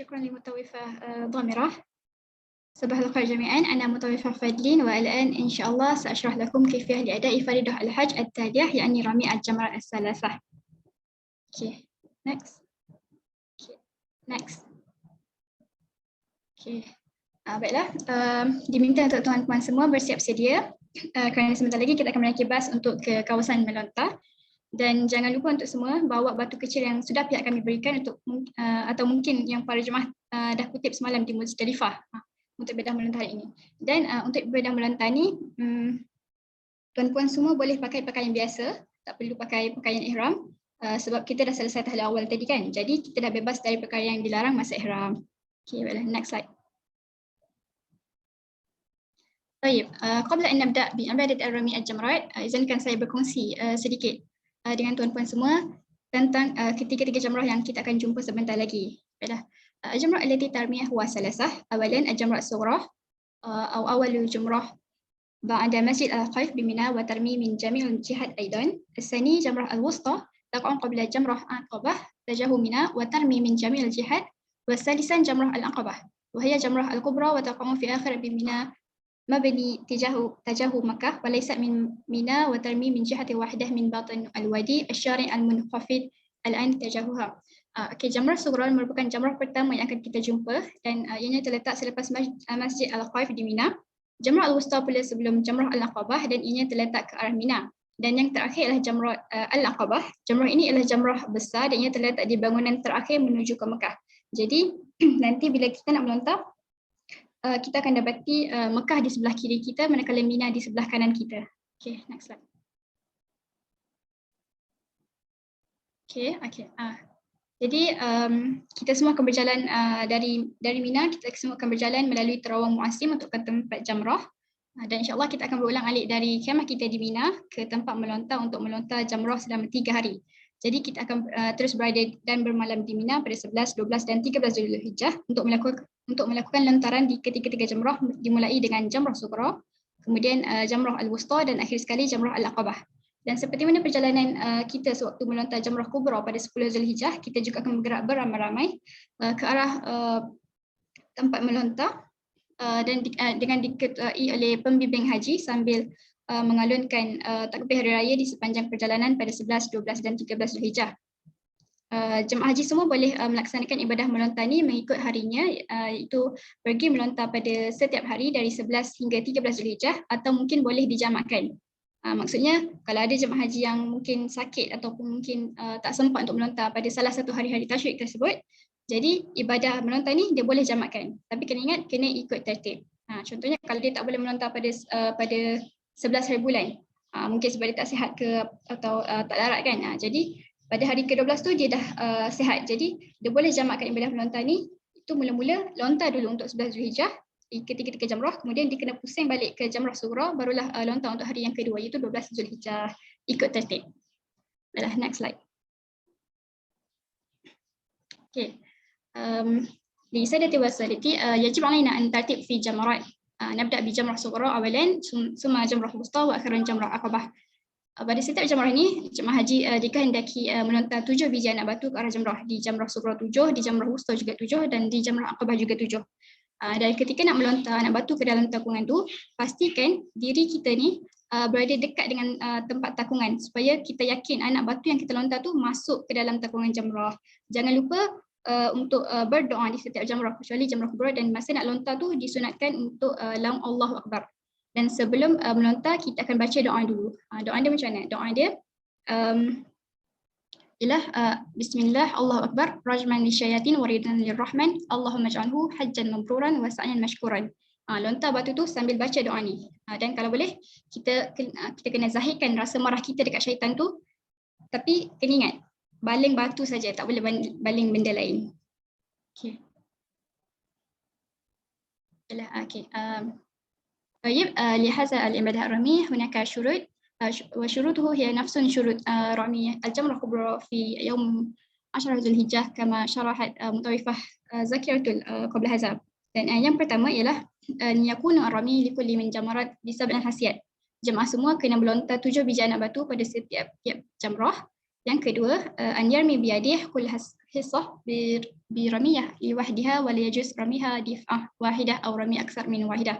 شكرا لمطوفة ضامرة. صباح الخير جميعا، أنا مطوفة فادلين، والآن إن شاء الله سأشرح لكم كيفية لأداء فريضة الحج التالية، يعني رمي الجمرة الثلاثة. Okay, next. Okay, next. Okay. Baiklah, diminta untuk tuan-tuan semua bersiap sedia kerana sebentar lagi kita akan menaiki bas untuk ke kawasan melontar. Dan jangan lupa untuk semua bawa batu kecil yang sudah pihak kami berikan untuk atau mungkin yang para jemaah dah kutip semalam di Muzdalifah untuk bedah melontar ini. Dan untuk bedah melontar ni, tuan-puan semua boleh pakai pakaian biasa, tak perlu pakai pakaian ihram sebab kita dah selesai tahlil awal tadi kan. Jadi kita dah bebas dari perkara yang dilarang masa ihram. Okay, next slide. Baik, qabla an nabda bi ibadat ar-rami al-jamrat, izinkan saya berkongsi sedikit dengan tuan-puan semua tentang ketiga-tiga jamrah yang kita akan jumpa sebentar lagi. Baiklah, al-jamrah allati tarmiyah huwa salasah. Awalan al-jamrah as-sughra atau awal jumrah بعد مسجد الخيف بمنى وترمي من جميع الجهات أيضا. الثاني جمرة الوسطى تقع قبل جمرة العقبة تجاه منى وترمي من جميع الجهات. والثالثا جمرة العقبة وهي جمرة الكبرى وتقع في آخر بمنى مبني تجاه مكة وليس من منى وترمي من جهة واحدة من باطن الوادي الشارع المنخفض الآن تجاهها. Okay, jamrah sughra merupakan jamrah pertama yang akan kita jumpa dan ianya terletak selepas Masjid Al-Khaif di Mina. Jamrah Al-Wusta pula sebelum Jamrah Al-Aqabah dan ianya terletak ke arah Mina. Dan yang terakhir adalah Jamrah Al-Aqabah. Jamrah ini adalah jamrah besar dan ia terletak di bangunan terakhir menuju ke Mekah. Jadi nanti bila kita nak melontar, kita akan dapati Mekah di sebelah kiri kita manakala Mina di sebelah kanan kita. Okay, next slide. Okay. Jadi kita semua akan berjalan dari Mina, kita semua akan berjalan melalui Terawang Muasim untuk ke tempat jamrah. Dan insyaAllah kita akan berulang alik dari kemah kita di Mina ke tempat melontar untuk melontar jamrah selama 3 hari. Jadi kita akan terus berada dan bermalam di Mina pada 11, 12 dan 13 Zulhijjah untuk melakukan lontaran di ketiga-tiga jamrah, dimulai dengan Jamrah Sughra, kemudian Jamrah Al-Wusta dan akhir sekali Jamrah Al-Aqabah. Dan seperti mana perjalanan kita sewaktu melontar Jamrah Kubra pada 10 Zulhijjah, kita juga akan bergerak beramai-ramai ke arah tempat melontar dan dengan diketuai oleh pembimbing haji sambil mengalunkan takbir hari raya di sepanjang perjalanan pada 11, 12 dan 13 Zulhijjah. Jemaah haji semua boleh melaksanakan ibadah melontar ni mengikut harinya, iaitu pergi melontar pada setiap hari dari 11 hingga 13 Zulhijjah atau mungkin boleh dijamakkan. Maksudnya kalau ada jemaah haji yang mungkin sakit ataupun mungkin tak sempat untuk melontar pada salah satu hari-hari tasyrik tersebut, jadi ibadah melontar ni dia boleh jamakkan, tapi kena ingat kena ikut tertib. Contohnya kalau dia tak boleh melontar pada 11 hari bulan, mungkin sebab dia tak sihat ke atau tak larat kan, jadi pada hari ke-12 tu dia dah sihat, jadi dia boleh jamakkan ibadah melontar ni. Itu mula-mula lontar dulu untuk 11 Zulhijjah ketiga-tiga jamrah, kemudian dia kena pusing balik ke Jamrah Sughra, barulah lontar untuk hari yang kedua iaitu 12 Zulhijjah, ikut tertib. Baiklah, next slide. Okay. لسادتي وسادتي يجب علينا أن ترتيب في جمرات. نبدأ بجمرة صغرى أولا ثم جمرة وسطى وأخيرا جمرة عقبة. Pada setiap jamrah ini, jemaah haji dikehendaki melontar 7 biji anak batu ke arah jamrah. Di Jamrah Sughra 7, di Jamrah Wusta juga 7 dan di Jamrah Aqabah juga 7. Dan ketika nak melontar anak batu ke dalam takungan tu, pastikan diri kita ni berada dekat dengan tempat takungan supaya kita yakin anak batu yang kita lontar tu masuk ke dalam takungan jamrah. Jangan lupa untuk berdoa di setiap jamrah, kecuali jamrah kubra, dan masa nak lontar tu disunatkan untuk laung Allahu Akbar. Dan sebelum melontar kita akan baca doa dulu. Doa dia macam mana? Doa dia ialah Bismillah, Allahu Akbar, rajman lisyayatin waridan lirrahman, Allahumma ja'alhu hajjan mabruran wa sa'yan mashkuran. Lontar batu tu sambil baca doa ni. Dan kalau boleh kita kena zahirkan rasa marah kita dekat syaitan tu, tapi kena ingat baling batu saja, tak boleh baling benda lain. Okey. Okey. طيب لهذا الإبادة الرمي هناك شروط وشروطه هي نفس شروط رمي الجمرة الكبرى في يوم 10 ذو الحجة كما شرحت مطوفة ذاكرة قبل هذا. Dan yang pertama ialah يكون الرمي لكل من جمرات ب7 حسيات. Jemaah semua kena melontar 7 biji anak batu pada setiap jamrah Yang kedua, an yarmi biyadih kull hissah biramiyah liwahdiha wa la yajuz ramiha dif'ah wahidah atau rami aksar min wahidah.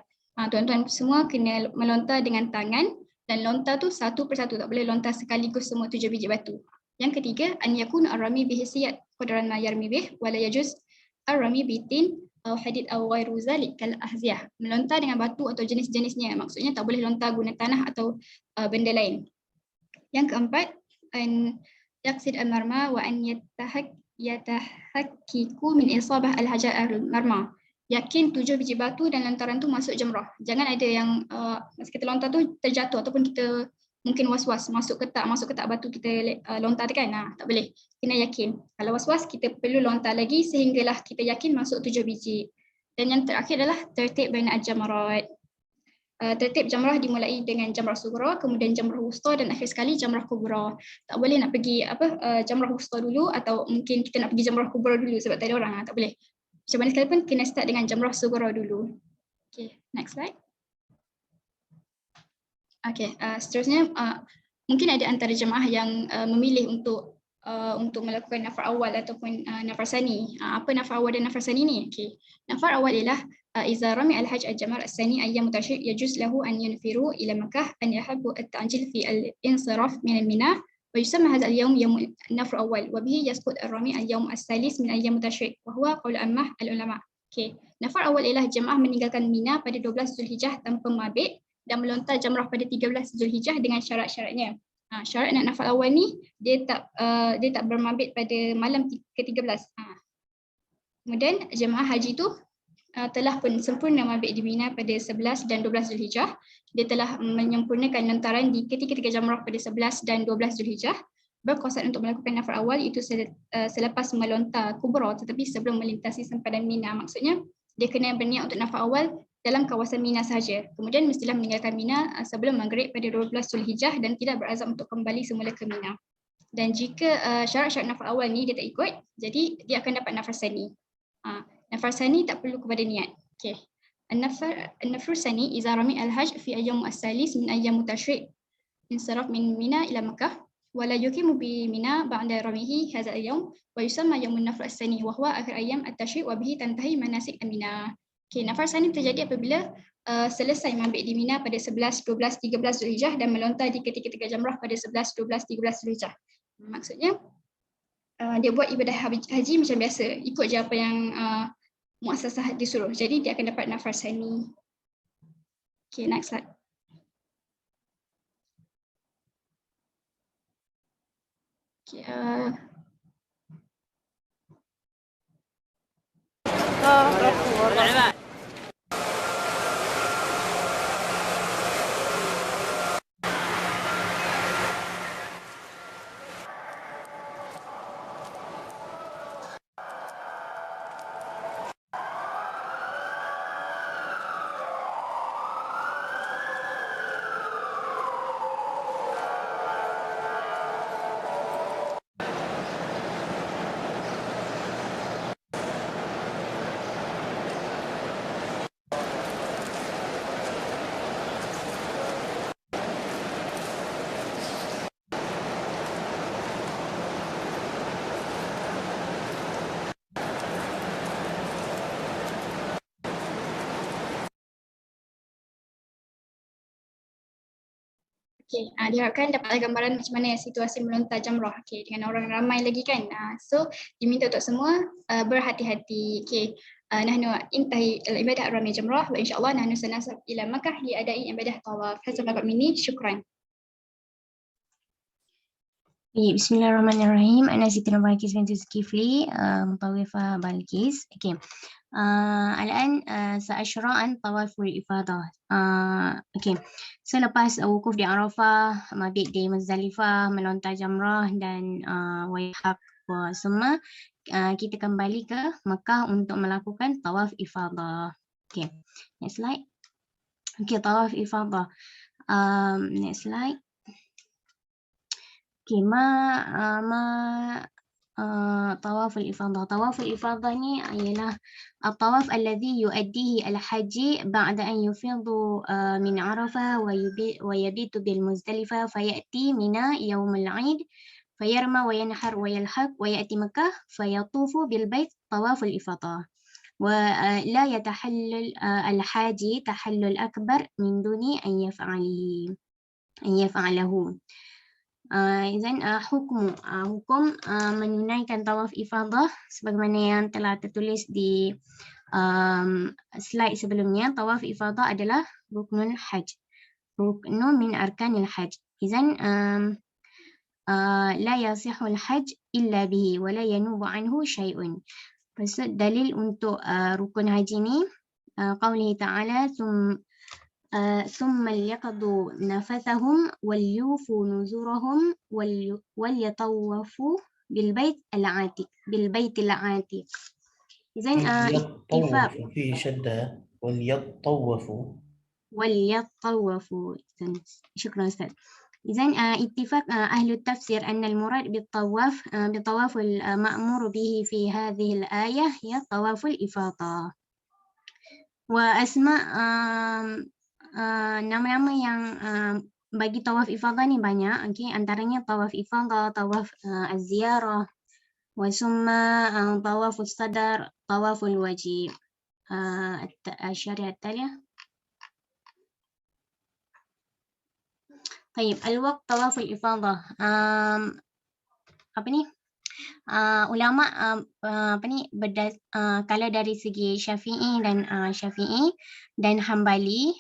Tuan-tuan semua kena melontar dengan tangan dan lontar tu satu persatu, tak boleh lontar sekaligus semua 7 biji batu. Yang ketiga, an yakun ar-rami bihisiyat qadran ma yarmi bih wa la yajuz ar-rami bitin atau hadid atau ghairu zalik kal ahziyah. Melontar dengan batu atau jenis-jenisnya, maksudnya tak boleh lontar guna tanah atau benda lain. Yang keempat, an yaqsid al-marma wa an yatahakkiku min isabah al-hajar al-marma. Yakin 7 biji batu dan lontaran tu masuk jamrah. Jangan ada yang masa kita lontar tu terjatuh ataupun kita mungkin was-was masuk ke tak batu kita lontar tu kan. Tak boleh. Kena yakin. Kalau was-was kita perlu lontar lagi sehinggalah kita yakin masuk 7 biji. Dan yang terakhir adalah tertib baina al-jamarat. Tertib jamrah dimulai dengan jamrah sughra, kemudian jamrah wusta dan akhir sekali jamrah kubra. Tak boleh nak pergi jamrah wusta dulu atau mungkin kita nak pergi jamrah kubra dulu sebab tak ada orang, tak boleh. Macam mana sekalipun kena start dengan jamrah sughra dulu. Okay, next slide. Okay, seterusnya mungkin ada antara jemaah yang memilih untuk melakukan nafar awal ataupun nafar sani. Apa nafar awal dan nafar sani ni? Okay. Nafar awal ialah إذا رمي الحج الجمار الثاني أيام تشريق يجوز له أن ينفروا إلى مكة أن يحب التعجيل في الانصراف من الميناء ويسمى هذا اليوم يوم النفر الأول وبه يسقط الرمي اليوم الثالث من أيام تشريق وهو قول أمه العلماء. Okay. Nafar awal ialah jemaah meninggalkan Mina pada 12 Zulhijjah tanpa mabit dan melontar jamrah pada 13 Zulhijjah dengan syarat-syaratnya. Syarat nak nafar awal ni dia tak bermabit pada malam ke-13. Kemudian jemaah haji tu telah pun sempurna mabit di Mina pada 11 dan 12 Zulhijjah. Dia telah menyempurnakan lontaran di ketiga-tiga jamrah pada 11 dan 12 Zulhijjah. Berkosat untuk melakukan nafar awal itu selepas melontar kubra tetapi sebelum melintasi sempadan Mina. Maksudnya dia kena berniat untuk nafar awal dalam kawasan Mina sahaja. Kemudian mestilah meninggalkan Mina sebelum maghrib pada 12 Zulhijjah dan tidak berazam untuk kembali semula ke Mina. Dan jika syarat-syarat nafar awal ni dia tak ikut, jadi dia akan dapat nafar sani. Nafar sani tak perlu kepada niat. Okay. An-nafar sani iza rami al-hajj fi ayyam as-salis min ayyam tashriq insaraf min Mina ila Makkah wa la yuqimu bi Mina ba'da ramihi hadha al-yawm wa yusamma yawm an-nafar as-sani wa huwa akhir ayyam at-tashriq wa bihi tantahi manasik Mina. Okay, nafar sani terjadi apabila selesai mabit di Mina pada 11, 12, 13 Zulhijjah dan melontar di ketiga-tiga jamrah pada 11, 12, 13 Zulhijjah. Maksudnya dia buat ibadah haji macam biasa, ikut je apa yang muassasah disuruh. Jadi dia akan dapat nafar sani. Okay, next slide. Okay, Okay, diharapkan dapat gambaran macam mana situasi melontar jamrah dengan orang ramai lagi kan. So diminta untuk semua berhati-hati. Okay, nahnu intahi ibadah rami jamrah wa insyaallah nahnu sanasab ila Makkah liadai ibadah tawaf. Hasab bapak mini, syukran. Bismillahirrahmanirrahim. Ana Siti Nurbaikis binti Zulkifli, mutawifah Balkis. Okay. الآن سأشرح عن طواف الإفاضة. Okay. So lepas wukuf di Arafah, mabit di Muzdalifah, melontar jamrah dan wayhaq semua, kita kembali ke Mekah untuk melakukan tawaf ifadah. Okay. Next slide. Okay, tawaf ifadah. Next slide. Okay, طواف الإفاضة. طواف الإفاضة ni ialah الطواف الذي يؤديه الحاج بعد أن يفيض من عرفة ويبيت بالمزدلفة فيأتي منى يوم العيد فيرمى وينحر ويلحق ويأتي مكة فيطوف بالبيت طواف الإفاضة. ولا يتحلل الحاجي تحلل أكبر من دون أن يفعله. Izan hukum menunaikan tawaf ifadah sebagaimana yang telah tertulis di slide sebelumnya. Tawaf ifadah adalah ruknul hajj, ruknun min arkanil hajj. Izan la yasihul hajj illa bihi wa la yanubu anhu syai'un. Maksud dalil untuk rukun haji ni qaulihi ta'ala ثم ليقضوا نفثهم وليوفوا نذورهم وليطوفوا بالبيت العتيق. إذن اتفاق فيه شدة وليطوفوا. شكرا أستاذ. إذن اتفاق أهل التفسير أن المراد بالطواف المأمور به في هذه الآية هي طواف الإفاضة. وأسماء nama-nama yang bagi tawaf ifadah ni banyak. Okay. Antaranya tawaf ifadah, tawaf az-ziyarah, wa summa tawaful sadar, tawaful wajib. Syariat taliah. Baik, al-waqt tawaful ifadah. Apa ni? Ulama kalau dari segi Syafi'i dan Hambali,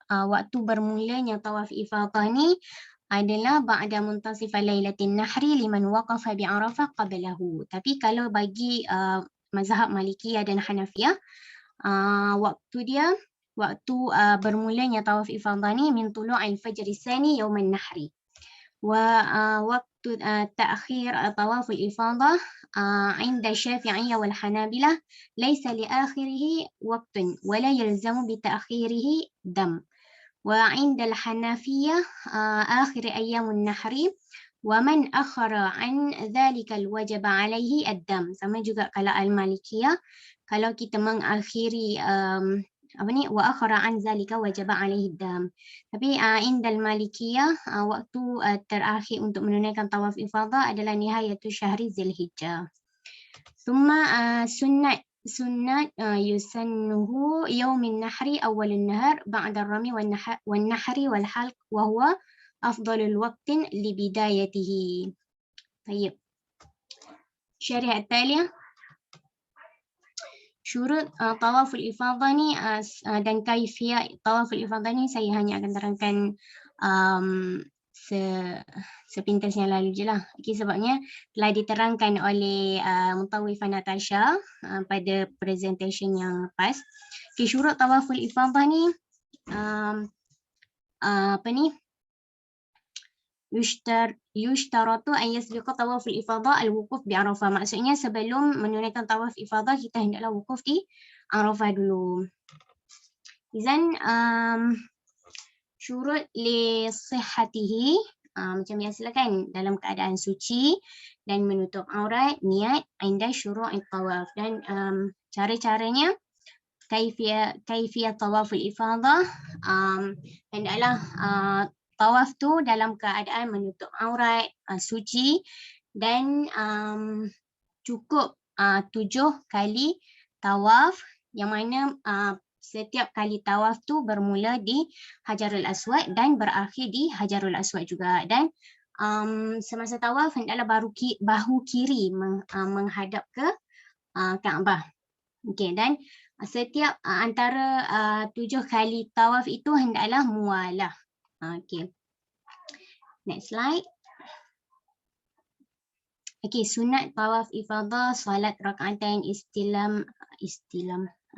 waktu bermulanya tawaf ifadah ni adalah ba'da muntasif lailatin nahri liman waqafa bi Arafah qablahu. Tapi kalau bagi mazhab Malikiyah dan Hanafiyah, waktu bermulanya tawaf ifadah ni min tulu'il fajri tsani yauman nahri. ووقت تأخير طواف الإفاضة عند الشافعية والحنابلة ليس لآخره وقت ولا يلزم بتأخيره دم. وعند الحنفية آخر أيام النحر ومن أخر عن ذلك الوجب عليه الدم. Sama juga kalau al-Malikiyah, kalau kita mengakhiri wa akhara an zalika wajaba alaihi dam. Tapi indal Malikiyah waktu terakhir untuk menunaikan tawaf ifadah adalah nihayatu syahri Zulhijjah. Thumma sunnat yusannuhu yaumin nahri awwalun nahar ba'da ar-rami wan nahri wal halq wa huwa afdalul waqtin li bidayatihi. Baik. Syariat taliah. Syurut tawaful ifadah ni dan kaifiyah tawaful ifadah ni saya hanya akan terangkan sepintas yang lalu je lah. Okay, sebabnya telah diterangkan oleh Mutawifah Natasha pada presentation yang lepas. Okay, syurut tawaful ifadah ni yushtaratu an yasbiqa tawaful ifadah al-wukuf bi Arafah. Maksudnya sebelum menunaikan tawaf ifadah kita hendaklah wukuf di Arafah dulu. Izan syurut li sihhatihi, macam biasa kan, dalam keadaan suci dan menutup aurat, niat inda syuru'it tawaf. Dan cara-caranya kaifiyah tawaful ifadah, hendaklah tawaf tu dalam keadaan menutup aurat, suci, dan cukup 7 kali tawaf, yang mana setiap kali tawaf tu bermula di Hajarul Aswad dan berakhir di Hajarul Aswad juga. Dan semasa tawaf hendaklah bahu kiri menghadap ke Kaabah. Okay, dan setiap antara 7 kali tawaf itu hendaklah mualah. Okay, next slide. Okay, sunat tawaf ifadah salat rakaatain istilam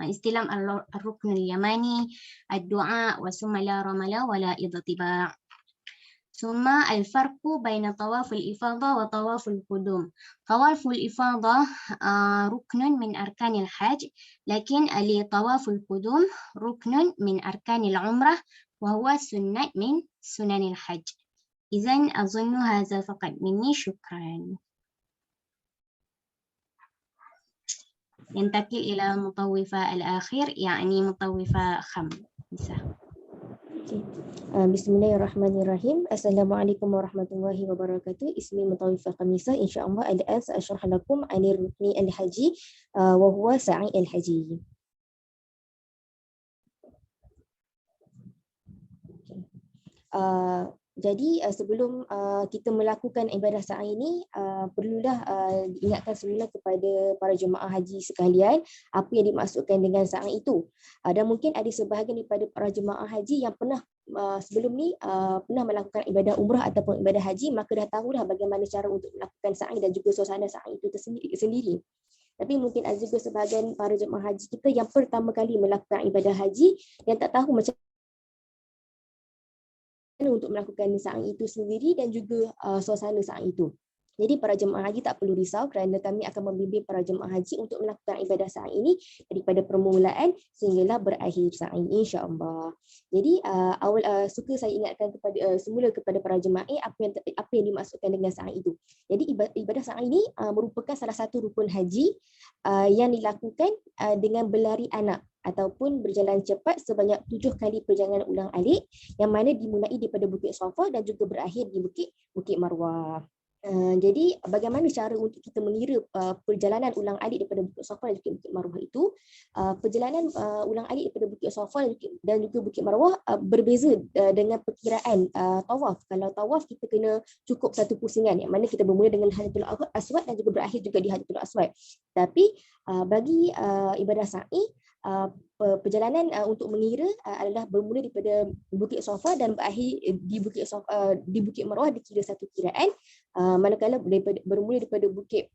ar-rukn al-yamani, ad-du'a wa summa la ramala wa la idtiba'. Summa al-farqu baina tawaful ifadah wa tawaful qudum. Tawaful ifadah ruknun min arkanil hajj, lakin li tawaful qudum ruknun min arkanil umrah وهو سنة من سنن الحج. إذن أظن هذا فقط مني. شكرا. ينتقل إلى المطوفة الأخير يعني مطوفة خمسة. Okay. Bismillahirrahmanirrahim. Assalamualaikum warahmatullahi wabarakatuh. Ismi Mutawifah Qamisah. InsyaAllah al-an sa'ashrah lakum 'anil rukni al-haji wa huwa sa'i al-haji. Jadi sebelum kita melakukan ibadah sa'i ini, perlulah diingatkan semula kepada para jemaah haji sekalian apa yang dimaksudkan dengan sa'i itu. Dan mungkin ada sebahagian daripada para jemaah haji yang pernah sebelum ni pernah melakukan ibadah umrah ataupun ibadah haji, maka dah tahulah bagaimana cara untuk melakukan sa'i dan juga suasana sa'i itu sendiri. Tapi mungkin ada juga sebahagian para jemaah haji kita yang pertama kali melakukan ibadah haji yang tak tahu macam untuk melakukan sa'i itu sendiri dan juga suasana sa'i itu. Jadi para jemaah haji tak perlu risau kerana kami akan membimbing para jemaah haji untuk melakukan ibadah sa'i ini daripada permulaan sehinggalah berakhir sa'i, insya-Allah. Jadi suka saya ingatkan semula kepada para jemaah apa yang dimaksudkan dengan sa'i itu. Jadi ibadah sa'i ini merupakan salah satu rukun haji yang dilakukan dengan berlari anak ataupun berjalan cepat sebanyak 7 kali perjalanan ulang-alik yang mana dimulai daripada Bukit Safa dan juga berakhir di Bukit Marwah. Jadi bagaimana cara untuk kita mengira perjalanan ulang-alik daripada Bukit Safa dan juga Bukit Marwah itu? Perjalanan ulang-alik daripada Bukit Safa dan juga Bukit Marwah berbeza dengan perkiraan tawaf. Kalau tawaf kita kena cukup satu pusingan yang mana kita bermula dengan Hajarul Aswad dan juga berakhir juga di Hajarul Aswad. Tapi bagi ibadah sa'i, perjalanan untuk mengira adalah bermula daripada Bukit Safa dan berakhir di Bukit Marwah dikira satu kiraan, manakala bermula daripada Bukit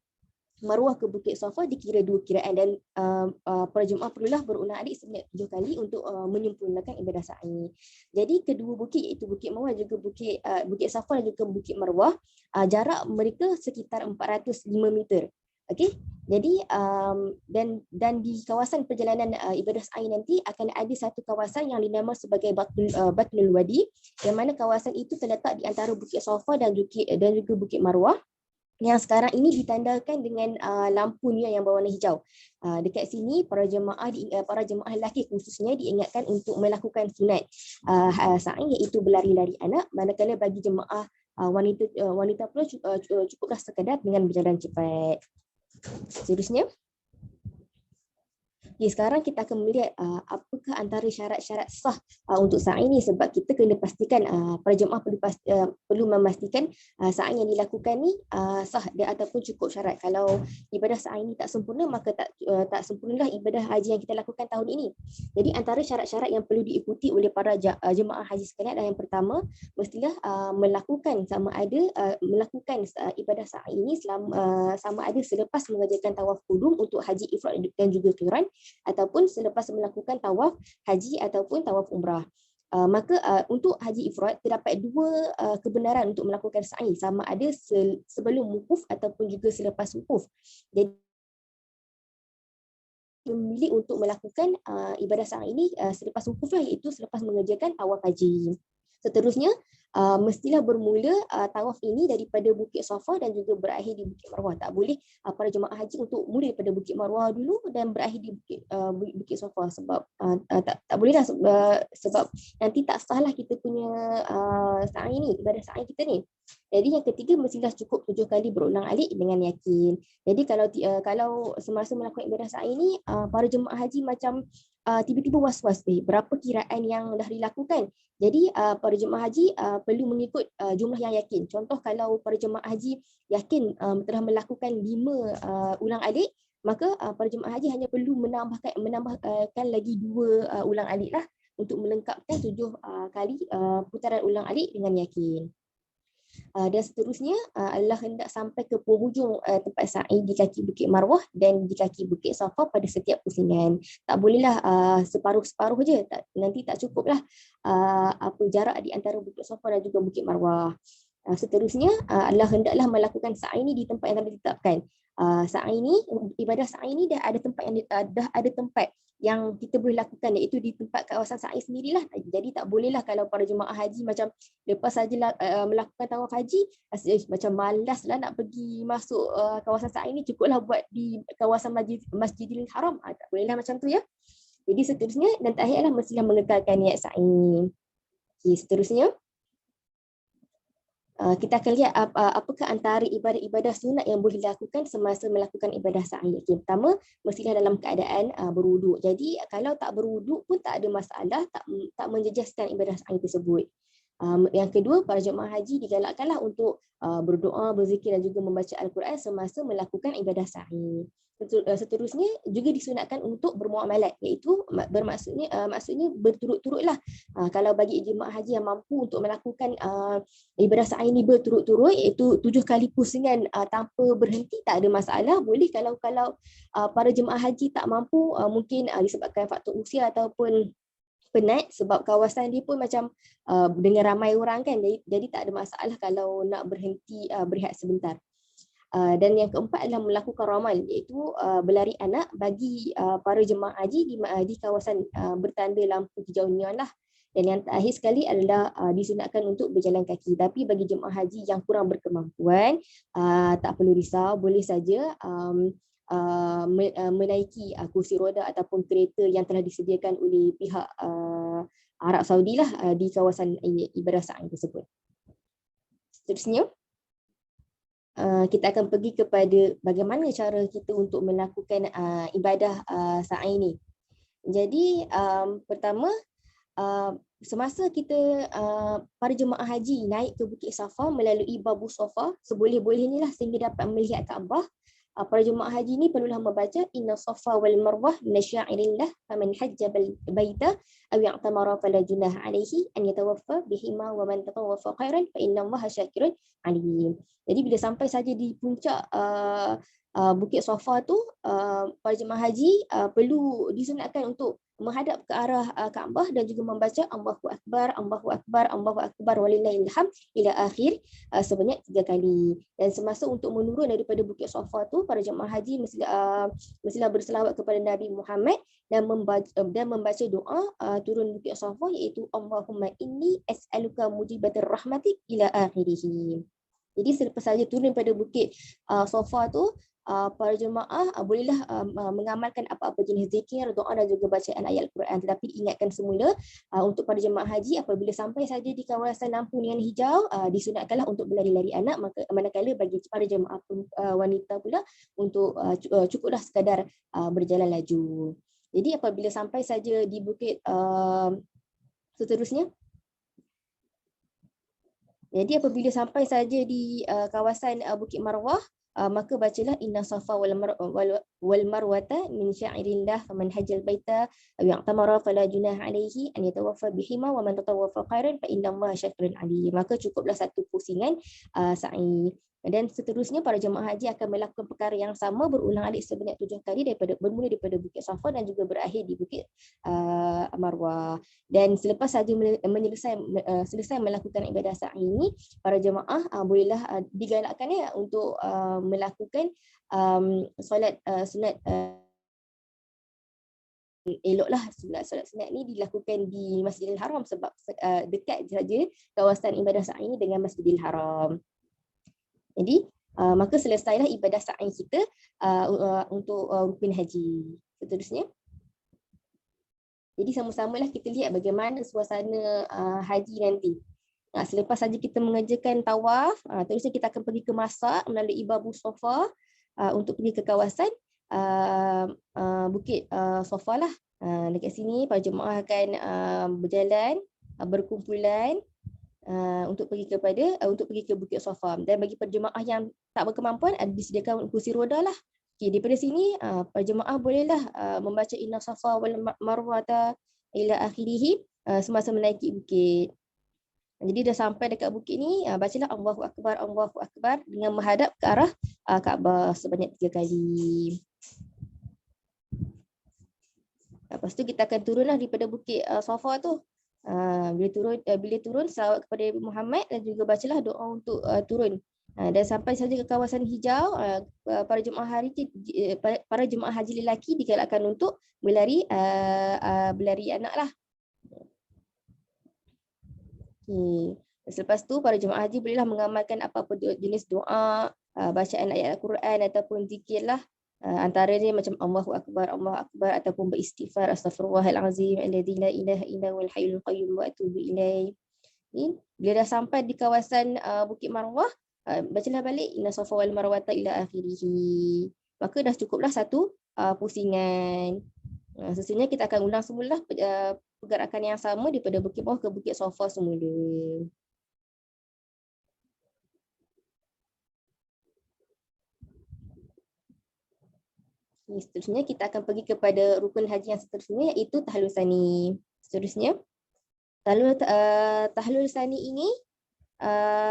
Marwah ke Bukit Safa dikira 2 kiraan dan para jemaah perlulah berulang-alik sebanyak 7 kali untuk menyempurnakan ibadah sa'i. Jadi kedua bukit iaitu Bukit Marwah juga Bukit Safa dan juga Bukit Marwah, jarak mereka sekitar 405 meter. Okey. Jadi dan di kawasan perjalanan ibadah sa'i nanti akan ada satu kawasan yang dinamakan sebagai Batnul Wadi, yang mana kawasan itu terletak di antara Bukit Safa dan juga Bukit Marwah, yang sekarang ini ditandakan dengan lampu nian yang berwarna hijau. Dekat sini para jemaah lelaki khususnya diingatkan untuk melakukan sunat sa'i iaitu berlari-lari anak, manakala bagi jemaah wanita pula cukuplah sekadar dengan berjalan cepat. Seterusnya, okay, sekarang kita akan melihat apakah antara syarat-syarat sah untuk sa'i ni, sebab kita kena pastikan para jemaah perlu memastikan sa'i yang dilakukan ni sah dia ataupun cukup syarat. Kalau ibadah sa'i ni tak sempurna, maka tak sempurnalah ibadah haji yang kita lakukan tahun ini. Jadi antara syarat-syarat yang perlu diikuti oleh para jemaah haji sekalian adalah yang pertama, mestilah melakukan ibadah sa'i ini sama ada selepas mengerjakan tawaf qudum untuk haji ifrad dan juga qiran, ataupun selepas melakukan tawaf haji ataupun tawaf umrah. Maka untuk haji ifrad terdapat 2 kebenaran untuk melakukan sa'i, sama ada sebelum wukuf ataupun juga selepas wukuf. Jadi memilih untuk melakukan ibadah sa'i ini selepas wukuf lah, iaitu selepas mengerjakan tawaf haji. Seterusnya, mestilah bermula tawaf ini daripada Bukit Safa dan juga berakhir di Bukit Marwah. Tak boleh para jemaah haji untuk mula daripada Bukit Marwah dulu dan berakhir di Bukit Safa, sebab tak bolehlah, sebab nanti tak sahlah kita punya sa'i ni, ibadah sa'i kita ni. Jadi yang ketiga, mestilah cukup 7 kali berulang-alik dengan yakin. Jadi kalau semasa melakukan ibadah sa'i ni para jemaah haji macam tiba-tiba was-was, berapa kiraan yang dah dilakukan. Jadi para jemaah haji perlu mengikut jumlah yang yakin. Contoh, kalau para jemaah haji yakin telah melakukan 5 ulang-alik, maka para jemaah haji hanya perlu menambahkan lagi 2 ulang-alik lah untuk melengkapkan 7 kali putaran ulang-alik dengan yakin. Dan seterusnya adalah hendak sampai ke penghujung tempat sa'i di kaki Bukit Marwah dan di kaki Bukit Safa pada setiap pusingan. Tak bolehlah separuh-separuh je, nanti tak cukuplah jarak di antara Bukit Safa dan juga Bukit Marwah. Seterusnya adalah hendaklah melakukan sa'i ini di tempat yang telah ditetapkan. Ibadah sa'i ini dah ada tempat yang kita boleh lakukan, iaitu di tempat kawasan sa'i sendirilah. Jadi tak bolehlah kalau para jemaah haji macam lepas saja melakukan tawaf haji macam malaslah nak pergi masuk kawasan sa'i ni, cukuplah buat di kawasan Masjidil Haram. Tak bolehlah macam tu ya. Jadi seterusnya dan terakhirlah mestilah mengekalkan niat sa'i. Okay, seterusnya kita akan lihat apakah antara ibadah-ibadah sunat yang boleh dilakukan semasa melakukan ibadah sa'i. Okay, pertama, mestilah dalam keadaan berwuduk. Jadi kalau tak berwuduk pun tak ada masalah, tak menjejaskan ibadah sa'i tersebut. Yang kedua, para jemaah haji digalakkanlah untuk berdoa, berzikir dan juga membaca Al-Quran semasa melakukan ibadah sa'i. Seterusnya juga disunatkan untuk bermuamalat, iaitu maksudnya berturut-turutlah. Kalau bagi jemaah haji yang mampu untuk melakukan ibadah sa'i ini berturut-turut, iaitu 7 kali pusingan tanpa berhenti, tak ada masalah. Boleh kalau para jemaah haji tak mampu, mungkin disebabkan faktor usia ataupun penat, sebab kawasan dia pun macam dengan ramai orang kan, jadi tak ada masalah kalau nak berhenti berehat sebentar. Dan yang keempat adalah melakukan ramal, iaitu berlari anak bagi para jemaah haji di kawasan bertanda lampu hijau neon lah. Dan yang terakhir sekali adalah disunatkan untuk berjalan kaki. Tapi bagi jemaah haji yang kurang berkemampuan, tak perlu risau, boleh saja menaiki kursi roda ataupun kereta yang telah disediakan oleh pihak Arab Saudi lah di kawasan ibadah sa'i tersebut. Seterusnya, kita akan pergi kepada bagaimana cara kita untuk melakukan ibadah sa'i ini. Jadi pertama, semasa kita para jemaah haji naik ke Bukit Safa melalui Babu Safa, seboleh-bolehnya lah sehingga dapat melihat Kaabah, para jemaah haji ni perlulah membaca inna safa wal marwah min syairillah faman hajja baita aw ya'tamara fala junah alaihi an yatawaffa bihima wa man tatawaffa khairan fa innallaha syakirun alim. Jadi bila sampai saja di puncak Bukit Safa tu, para jemaah haji perlu disunatkan untuk menghadap ke arah Kaabah dan juga membaca Allahu Akbar, Allahu Akbar, Allahu Akbar walillahil hamd ila akhir sebanyak 3 kali. Dan semasa untuk menurun daripada Bukit Safa tu, para jemaah haji mestilah berselawat kepada Nabi Muhammad dan membaca doa turun Bukit Safa, iaitu Allahumma inni as'aluka mujibatir rahmatik ila akhirih. Jadi selepas saja turun pada Bukit Safa tu, para jemaah bolehlah mengamalkan apa-apa jenis zikir, doa dan juga bacaan ayat Al-Quran. Tetapi diingatkan semula untuk para jemaah haji, apabila sampai saja di kawasan lampu neon hijau, disunatkanlah untuk berlari-lari anak, manakala bagi para jemaah wanita pula untuk cukuplah sekadar berjalan laju. Jadi apabila sampai saja di bukit seterusnya, jadi apabila sampai saja di kawasan Bukit Marwah, maka bacalah inna safa wal marwata min syairillah faman hajjal baita aw ya'tamara fala junah alaihi an yatawaffa bihima wa man tatawaffa khairan fa innallaha syakirun alim. Maka cukuplah satu pusingan sa'i. Dan seterusnya para jemaah haji akan melakukan perkara yang sama berulang-alik sebanyak 7 kali bermula daripada Bukit Safa dan juga berakhir di Bukit Marwah. Dan selepas saja selesai melakukan ibadah sa'i ini, para jemaah bolehlah digalakkan untuk melakukan solat sunat. Eloklah solat sunat ni dilakukan di Masjidil Haram sebab dekat saja kawasan ibadah sa'i ini dengan Masjidil Haram. Jadi maka selesailah ibadah sa'i kita untuk rukun haji. Seterusnya, jadi sama-samalah kita lihat bagaimana suasana haji nanti. Selepas saja kita mengerjakan tawaf, terusnya kita akan pergi ke Masak melalui Babu Safa untuk pergi ke kawasan Bukit Safa lah. Dekat sini para jemaah akan berjalan, berkumpulan untuk pergi ke Bukit Safa. Dan bagi para jemaah yang tak berkemampuan, ada disediakan kursi roda lah. Okay, daripada sini para jemaah bolehlah membaca inna safa wal marwata ila akhirih semasa menaiki bukit. Jadi dah sampai dekat bukit ni, bacalah Allahu Akbar, Allahu Akbar dengan menghadap ke arah Kaabah sebanyak 3 kali. Lepas tu kita akan turunlah daripada Bukit Safa tu. Bila turun selawat kepada Nabi Muhammad dan juga bacalah doa untuk turun. Dan sampai saja ke kawasan hijau, para jemaah haji lelaki digalakkan untuk berlari anak lah. Okay. Selepas tu para jemaah haji bolehlah mengamalkan apa-apa jenis doa, bacaan ayat Al-Quran ataupun zikir lah. Antaranya macam Allahu Akbar, Allahu Akbar ataupun beristighfar, astaghfirullahalazim alladzi la ilaha illa huwal hayyul qayyum wa atubu ilaih. Bila dah sampai di kawasan Bukit Marwah, bacalah balik inna safa wal marwata ila akhirih. Maka dah cukuplah satu pusingan. Sesungguhnya kita akan ulang semula pergerakan yang sama daripada Bukit Marwah ke Bukit Safa semula. Seterusnya kita akan pergi kepada rukun haji yang seterusnya, iaitu tahlul sani. Seterusnya, tahlul sani ini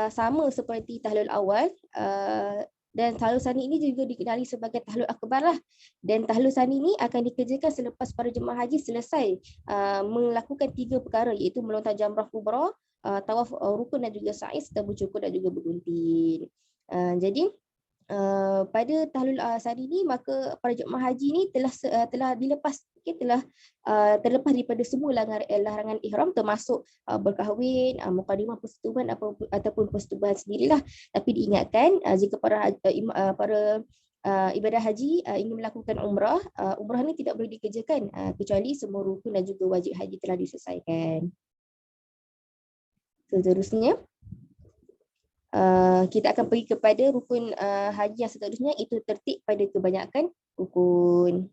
sama seperti tahlul awal, dan tahlul sani ini juga dikenali sebagai tahlul akbar lah. Dan tahlul sani ini akan dikerjakan selepas para jemaah haji selesai melakukan 3 perkara, iaitu melontar jamrah kubra, tawaf rukun dan juga sa'i, serta bercukur dan juga bergunting. Jadi pada tahlul sani ini, maka para jemaah haji ini telah dilepas, telah terlepas daripada semua larangan ihram, termasuk berkahwin, mukadimah persetubuhan ataupun persetubuhan sendirilah. Tapi diingatkan jika para ibadah haji ingin melakukan umrah, umrah ini tidak boleh dikerjakan kecuali semua rukun dan juga wajib haji telah diselesaikan. Seterusnya, kita akan pergi kepada rukun haji yang seterusnya, itu tertib pada kebanyakan rukun.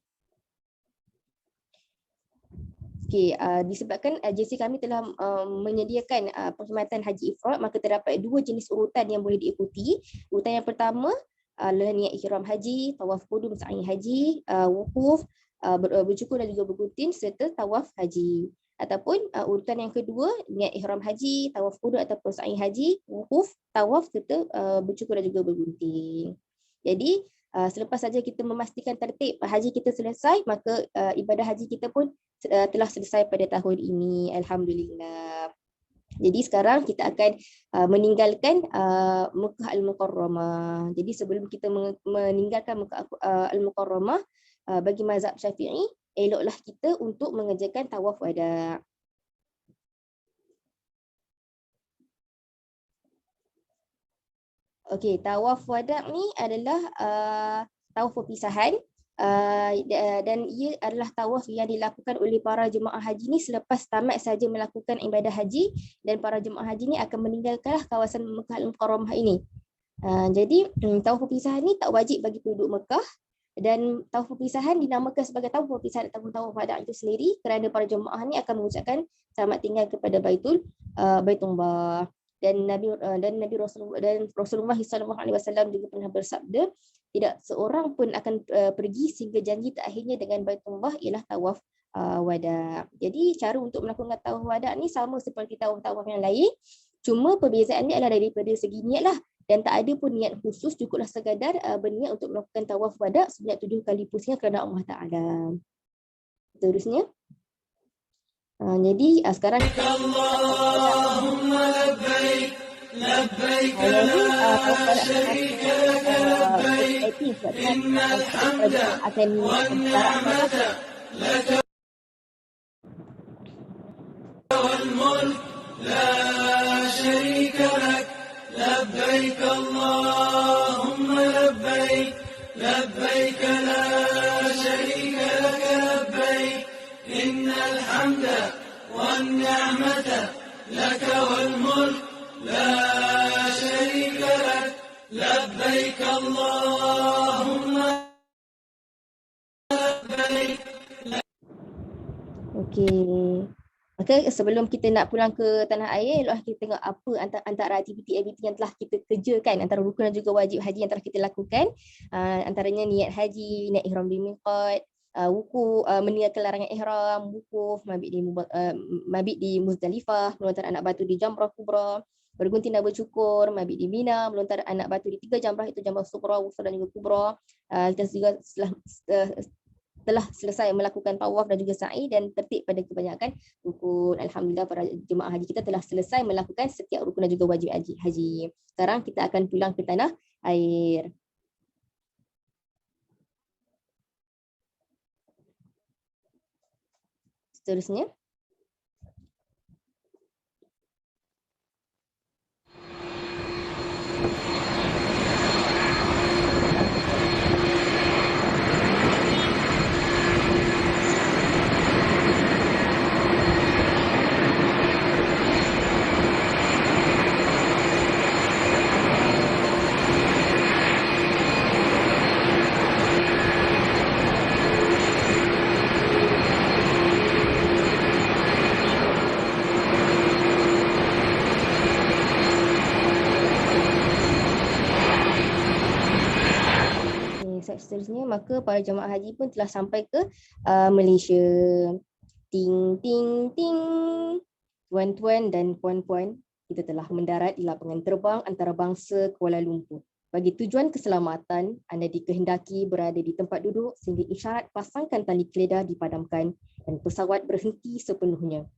Okay, disebabkan agensi kami telah menyediakan perkhidmatan haji ifrad, maka terdapat 2 jenis urutan yang boleh diikuti. Urutan yang pertama adalah niat ihram haji, tawaf qudum, sa'i haji, wukuf, bercukur dan juga bergunting, serta tawaf haji. Ataupun urutan yang kedua, niat ihram haji, tawaf qudum ataupun sa'i haji, wukuf, tawaf serta bercukur dan juga bergunting. Jadi selepas saja kita memastikan tertib haji kita selesai, maka ibadah haji kita pun telah selesai pada tahun ini, alhamdulillah. Jadi sekarang kita akan meninggalkan Mekah Al-Mukarramah. Jadi sebelum kita meninggalkan Mekah Al-Mukarramah, bagi mazhab Syafi'i, eloklah kita untuk mengerjakan tawaf wada'. Okey, tawaf wada' ni adalah tawaf perpisahan, dan ia adalah tawaf yang dilakukan oleh para jemaah haji ni selepas tamat saja melakukan ibadah haji, dan para jemaah haji ni akan meninggalkanlah kawasan Mekah Al-Mukarramah ini. Jadi tawaf perpisahan ni tak wajib bagi penduduk Mekah, dan tawaf perpisahan dinamakan sebagai tawaf perpisahan ataupun tawaf wada' itu sendiri kerana para jemaah ni akan mengucapkan selamat tinggal kepada Baitullah. Dan Rasulullah SAW juga pernah bersabda, tidak seorang pun akan pergi sehingga janji terakhirnya dengan Baitullah ialah tawaf wada'. Jadi cara untuk melakukan tawaf wada' ni sama seperti tawaf-tawaf yang lain, cuma perbezaannya adalah daripada segi niat lah, dan tak ada pun niat khusus, cukuplah sekadar berniat untuk melakukan tawaf wada' sebanyak 7 kali pusingan kerana Allah Ta'ala. Seterusnya, jadi sekarang Allahumma labbaik labbaik la syarika lak labbaik innal hamda wan ni'mata lak wal mulk la syarika lak labbaik Allahumma labbaik labbaik la syarika lak labbaik innal hamda wan ni'mata lak wal mulk la syarika lak labbaik Allahumma labbaik. Okey. Maka sebelum kita nak pulang ke tanah air, kita tengok apa antara aktiviti-aktiviti yang telah kita kerjakan, antara rukun dan juga wajib haji yang telah kita lakukan. Antaranya niat haji, niat ihram di miqat, wukuf, meninggalkan larangan ihram, wukuf, mabit di Muzdalifah, melontar anak batu di Jamrah Kubra, bergunting dan bercukur, mabit di Mina, melontar anak batu di 3 jamrah, itu Jamrah Sughra, Wusta dan juga Kubra. Kita juga telah selesai melakukan tawaf dan juga sa'i dan tertib pada kebanyakan rukun. Alhamdulillah, para jemaah haji kita telah selesai melakukan setiap rukun dan juga wajib haji. Sekarang kita akan pulang ke tanah air. Seterusnya, slide seterusnya, maka para jemaah haji pun telah sampai ke Malaysia. Ting ting ting. Tuan-tuan dan puan-puan, kita telah mendarat di lapangan terbang antarabangsa Kuala Lumpur. Bagi tujuan keselamatan, anda dikehendaki berada di tempat duduk sehingga isyarat pasangkan tali keledar dipadamkan dan pesawat berhenti sepenuhnya.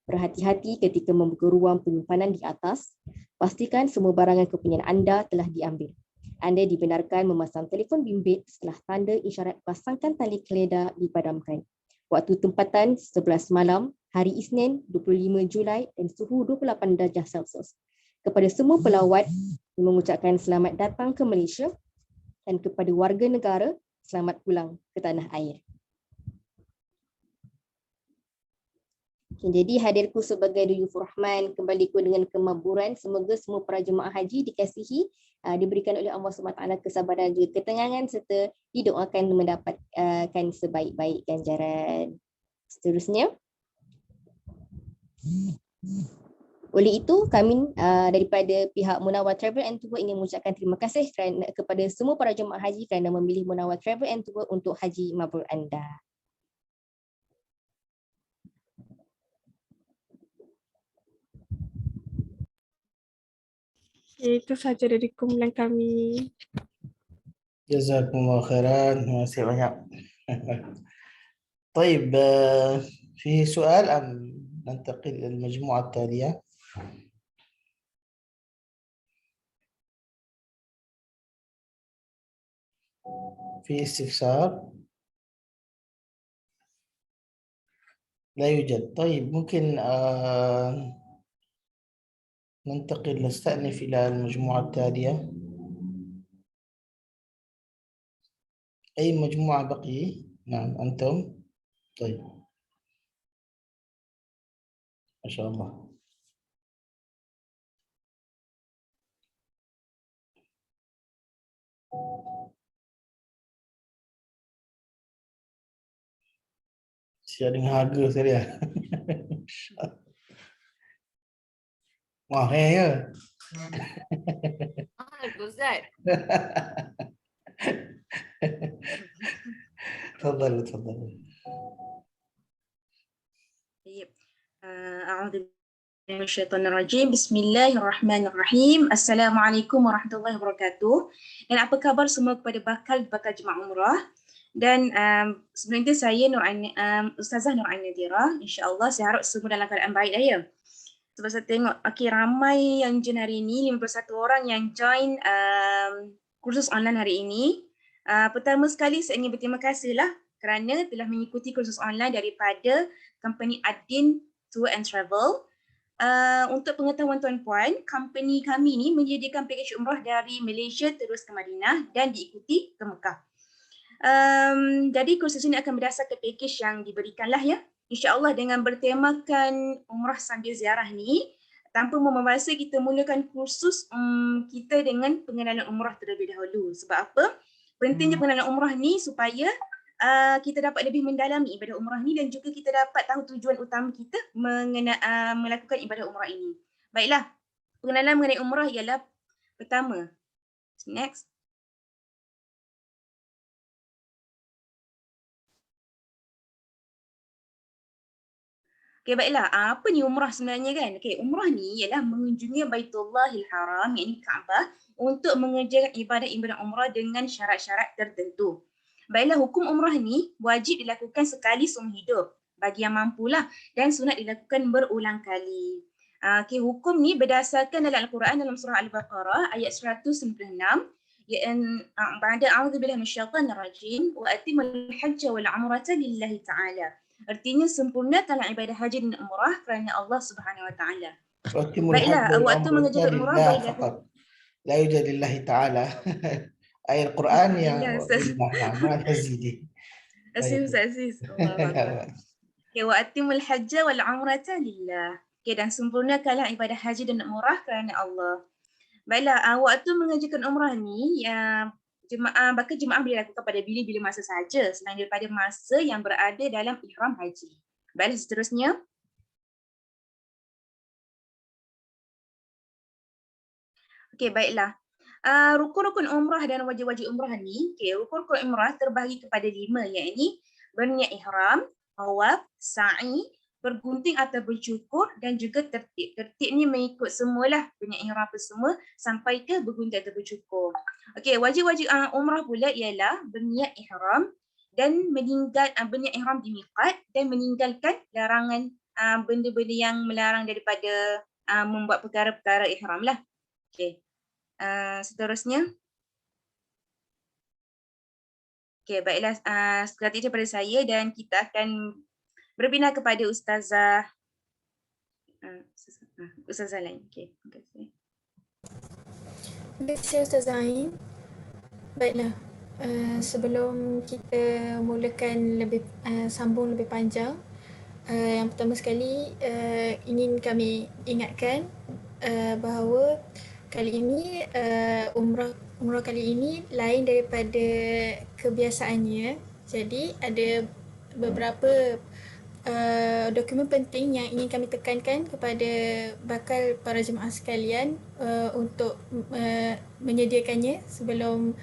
Berhati-hati ketika membuka ruang penyimpanan di atas. Pastikan semua barangan kepunyaan anda telah diambil. Anda dibenarkan memasang telefon bimbit setelah tanda isyarat pasangkan tali keledar dipadamkan. Waktu tempatan 11 malam, hari Isnin 25 Julai dan suhu 28 darjah Celsius. Kepada semua pelawat, mengucapkan selamat datang ke Malaysia dan kepada warga negara, selamat pulang ke tanah air. Okay, jadi hadirku sebagai Duyufur Rahman kembaliku dengan kemaburan. Semoga semua para jemaah haji dikasihi, diberikan oleh Allah SWT kesabaran juga ketenangan serta didoakan mendapatkan sebaik-baik ganjaran. Seterusnya, oleh itu kami daripada pihak Munawwar Travel and Tour ingin mengucapkan terima kasih kepada semua para jemaah haji kerana memilih Munawwar Travel and Tour untuk haji mabrur anda. Itu saja dari kumpulan kami. Jazakumullah khairan. Terima kasih banyak. طيب في سؤال أم ننتقل إلى المجموعة التالية؟ في استفسار؟ لا يوجد. طيب ممكن ننتقل نستأنف إلى المجموعة التالية. أي مجموعة بقي؟ نعم أنتم. طيب ما شاء الله. Siap dengan harga saya. Wah, ya. Ustaz. تفضل تفضل. Baik. A'udzu billahi minasyaitonir rajim. Bismillahirrahmanirrahim. Assalamualaikum warahmatullahi wabarakatuh. Dan apa khabar semua kepada bakal jemaah umrah? Dan sebelum itu saya Ustazah Nur Ain Nadira. InsyaAllah saya harap semua dalam keadaan baik dah ya. Sebab saya tengok ramai yang join hari ini, 51 orang yang join kursus online hari ini. Pertama sekali saya ingin berterima kasihlah kerana telah mengikuti kursus online daripada company Adin Tour and Travel. Untuk pengetahuan tuan-puan, company kami ni menyediakan package umrah dari Malaysia terus ke Madinah dan diikuti ke Mekah. Jadi kursus ini akan berdasarkan package yang diberikanlah ya. InsyaAllah dengan bertemakan umrah sambil ziarah ni, tanpa membahasa kita mulakan kursus kita dengan pengenalan umrah terlebih dahulu. Sebab apa? Pentingnya pengenalan umrah ni supaya kita dapat lebih mendalami ibadah umrah ni dan juga kita dapat tahu tujuan utama kita melakukan ibadah umrah ini. Baiklah, pengenalan mengenai umrah ialah pertama. Next. Okay, baiklah. Apa ni umrah sebenarnya kan? Okay, umrah ni ialah mengunjungi Baitullahil Haram, iaitu Kaabah, untuk mengerjakan ibadah-ibadah umrah dengan syarat-syarat tertentu. Baiklah, hukum umrah ni wajib dilakukan sekali seumur hidup bagi yang mampulah dan sunat dilakukan berulang kali. Okay, hukum ni berdasarkan dalam Al-Quran dalam surah Al-Baqarah ayat 196 ba'da a'udzubillahi minasyaitanir rajim wa atimul hajja wal umrata lillahi ta'ala. Artinya sempurnakanlah ibadah haji dan umrah kerana Allah Subhanahu wa taala. Baiklah, waktu mengerjakan umrah baiklah. لا يوجد لله تعالى. آية القرآن يا لله ما تزيدي. Aziz. Okay, wa atimul hajja wal umrata lillah. Okay, dan sempurnakanlah ibadah haji dan umrah kerana Allah. Baiklah, waktu mengerjakan umrah ni bakal jemaah boleh lakukan pada bila-bila masa saja selain daripada masa yang berada dalam ihram haji. Baiklah, seterusnya. Okey, baiklah. Rukun-rukun umrah dan wajib-wajib umrah ni, rukun-rukun umrah terbahagi kepada 5, iaitu berniat ihram, tawaf, sa'i, bergunting atau bercukur dan juga tertib. Tertib ni mengikut semualah berniat ihram apa semua sampai ke bergunting atau bercukur. Okey, wajib-wajib umrah pula ialah berniat ihram dan berniat ihram di miqat dan meninggalkan larangan benda-benda yang melarang daripada membuat perkara-perkara ihram lah. Okey. Seterusnya. Okey, baiklah, sekian itu daripada saya dan kita akan berpindah kepada Ustazah Ustazah lain. Okey, terima kasih. Terima kasih Ustazah Ain. Baiklah, sebelum kita mulakan sambung lebih panjang, yang pertama sekali ingin kami ingatkan bahawa kali ini umrah kali ini lain daripada kebiasaannya. Jadi ada beberapa dokumen penting yang ingin kami tekankan kepada bakal para jemaah sekalian untuk menyediakannya sebelum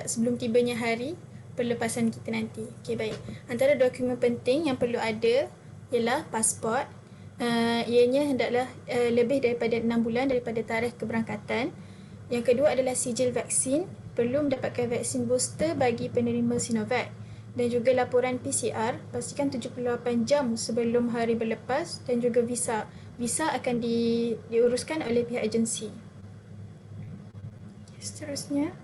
sebelum tibanya hari pelepasan kita nanti. Okey, baik. Antara dokumen penting yang perlu ada ialah pasport. Ianya hendaklah lebih daripada 6 bulan daripada tarikh keberangkatan. Yang kedua adalah sijil vaksin. Perlu mendapatkan vaksin booster bagi penerima Sinovac. Dan juga laporan PCR, pastikan 78 jam sebelum hari berlepas dan juga visa. Visa akan diuruskan oleh pihak agensi. Seterusnya.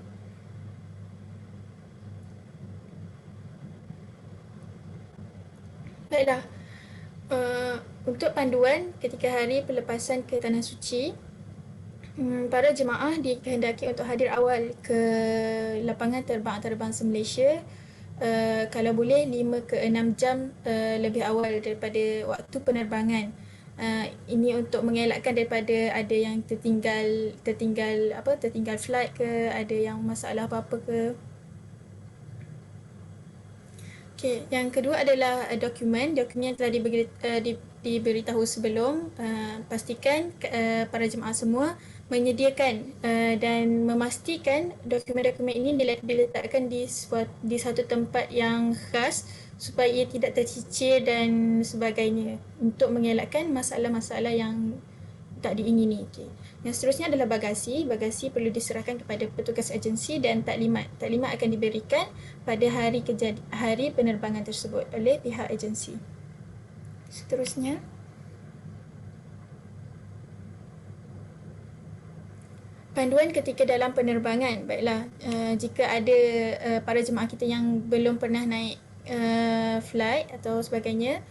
Baiklah. Untuk panduan ketika hari pelepasan ke Tanah Suci, para jemaah dikehendaki untuk hadir awal ke lapangan terbang antarabangsa Malaysia, kalau boleh 5 ke 6 jam lebih awal daripada waktu penerbangan. Ini untuk mengelakkan daripada ada yang tertinggal flight ke, ada yang masalah apa-apa ke. Okey, yang kedua adalah dokumen yang telah diberitahu sebelum. Pastikan para jemaah semua menyediakan dan memastikan dokumen-dokumen ini diletakkan di satu tempat yang khas supaya ia tidak tercicir dan sebagainya untuk mengelakkan masalah-masalah yang tak diingini. Okay. Yang seterusnya adalah bagasi. Bagasi perlu diserahkan kepada petugas agensi dan taklimat. Taklimat akan diberikan pada hari penerbangan tersebut oleh pihak agensi. Seterusnya. Panduan ketika dalam penerbangan. Baiklah, jika ada para jemaah kita yang belum pernah naik flight atau sebagainya,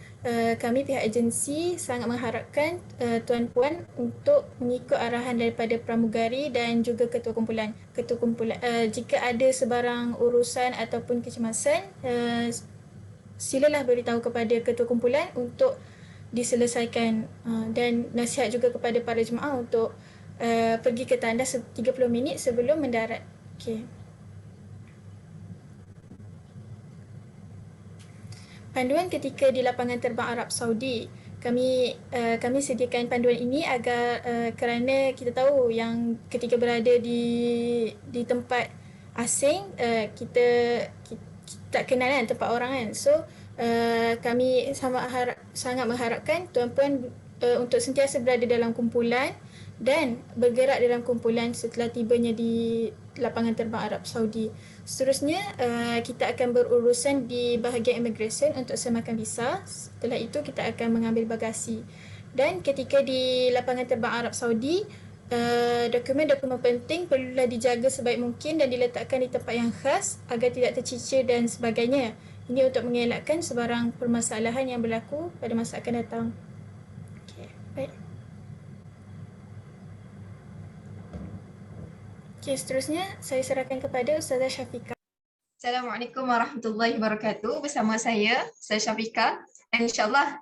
kami pihak agensi sangat mengharapkan tuan-puan untuk mengikut arahan daripada pramugari dan juga ketua kumpulan. Jika ada sebarang urusan ataupun kecemasan, silalah beritahu kepada ketua kumpulan untuk diselesaikan, dan nasihat juga kepada para jemaah untuk pergi ke tandas 30 minit sebelum mendarat. Okey. Panduan ketika di lapangan terbang Arab Saudi. Kami sediakan panduan ini agar kerana kita tahu yang ketika berada di tempat asing, kita tak kenal kan tempat orang kan. So kami sangat mengharapkan tuan-puan untuk sentiasa berada dalam kumpulan dan bergerak dalam kumpulan setelah tibanya di lapangan terbang Arab Saudi. Seterusnya, kita akan berurusan di bahagian immigration untuk semakan visa. Setelah itu, kita akan mengambil bagasi. Dan ketika di lapangan terbang Arab Saudi, dokumen-dokumen penting perlulah dijaga sebaik mungkin dan diletakkan di tempat yang khas agar tidak tercicir dan sebagainya. Ini untuk mengelakkan sebarang permasalahan yang berlaku pada masa akan datang. Okey, baik. Okey, seterusnya saya serahkan kepada Ustazah Syafiqah. Assalamualaikum warahmatullahi wabarakatuh. Bersama saya, Ustazah Syafiqah. Dan insyaAllah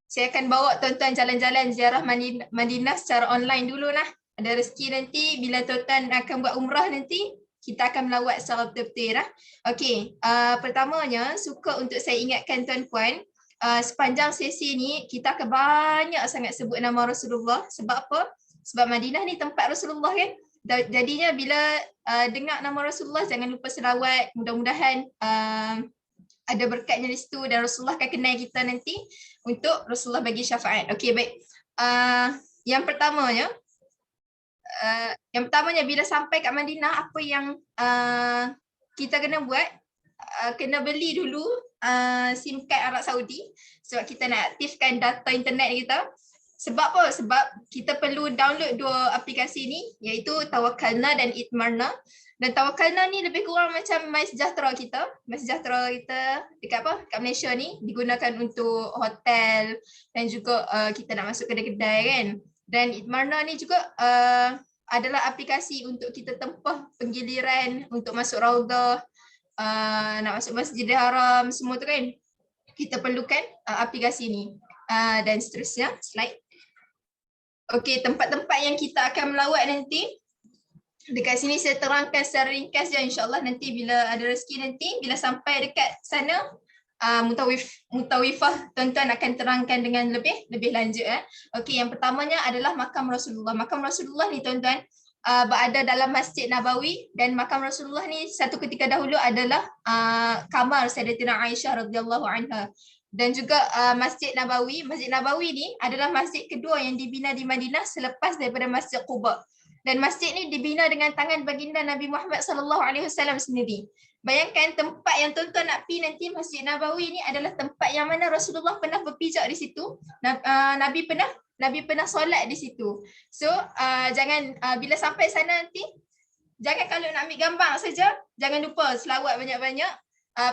saya akan bawa tuan-tuan jalan-jalan ziarah Madinah secara online dulu lah. Ada rezeki nanti bila tuan-tuan akan buat umrah nanti, kita akan melawat secara betul-betul lah. Okey, pertamanya suka untuk saya ingatkan tuan-puan, sepanjang sesi ni kita akan banyak sangat sebut nama Rasulullah. Sebab apa? Sebab Madinah ni tempat Rasulullah kan. Jadinya bila dengar nama Rasulullah jangan lupa selawat. Mudah-mudahan ada berkatnya di situ dan Rasulullah akan kenal kita nanti untuk Rasulullah bagi syafaat. Okey, baik. Yang pertamanya bila sampai kat Madinah, apa yang kita kena buat, kena beli dulu SIM card Arab Saudi sebab kita nak aktifkan data internet kita. Sebab apa? Sebab kita perlu download dua aplikasi ni, iaitu Tawakkalna dan Itmarna. Dan Tawakkalna ni lebih kurang macam MySejahtera kita. MySejahtera kita dekat kat Malaysia ni digunakan untuk hotel dan juga kita nak masuk kedai-kedai kan. Dan Itmarna ni juga adalah aplikasi untuk kita tempah penggiliran untuk masuk Raudah, nak masuk Masjidil Haram, semua tu kan. Kita perlukan aplikasi ni. Dan seterusnya, slide. Okey, tempat-tempat yang kita akan melawat nanti. Dekat sini saya terangkan secara ringkas je, insyaAllah nanti bila ada rezeki nanti, bila sampai dekat sana, Mutawifah tuan-tuan akan terangkan dengan lebih lanjut. Okey, yang pertamanya adalah makam Rasulullah. Makam Rasulullah ni tuan-tuan berada dalam Masjid Nabawi, dan makam Rasulullah ni satu ketika dahulu adalah kamar Sayyidatina Aisyah radhiyallahu anha. Dan juga Masjid Nabawi ni adalah masjid kedua yang dibina di Madinah selepas daripada Masjid Quba. Dan masjid ni dibina dengan tangan baginda Nabi Muhammad SAW sendiri. Bayangkan tempat yang tuan-tuan nak pergi nanti, Masjid Nabawi ni adalah tempat yang mana Rasulullah pernah berpijak di situ. Nabi pernah solat di situ. So jangan bila sampai sana nanti, jangan kalau nak ambil gambar saja, jangan lupa selawat banyak-banyak,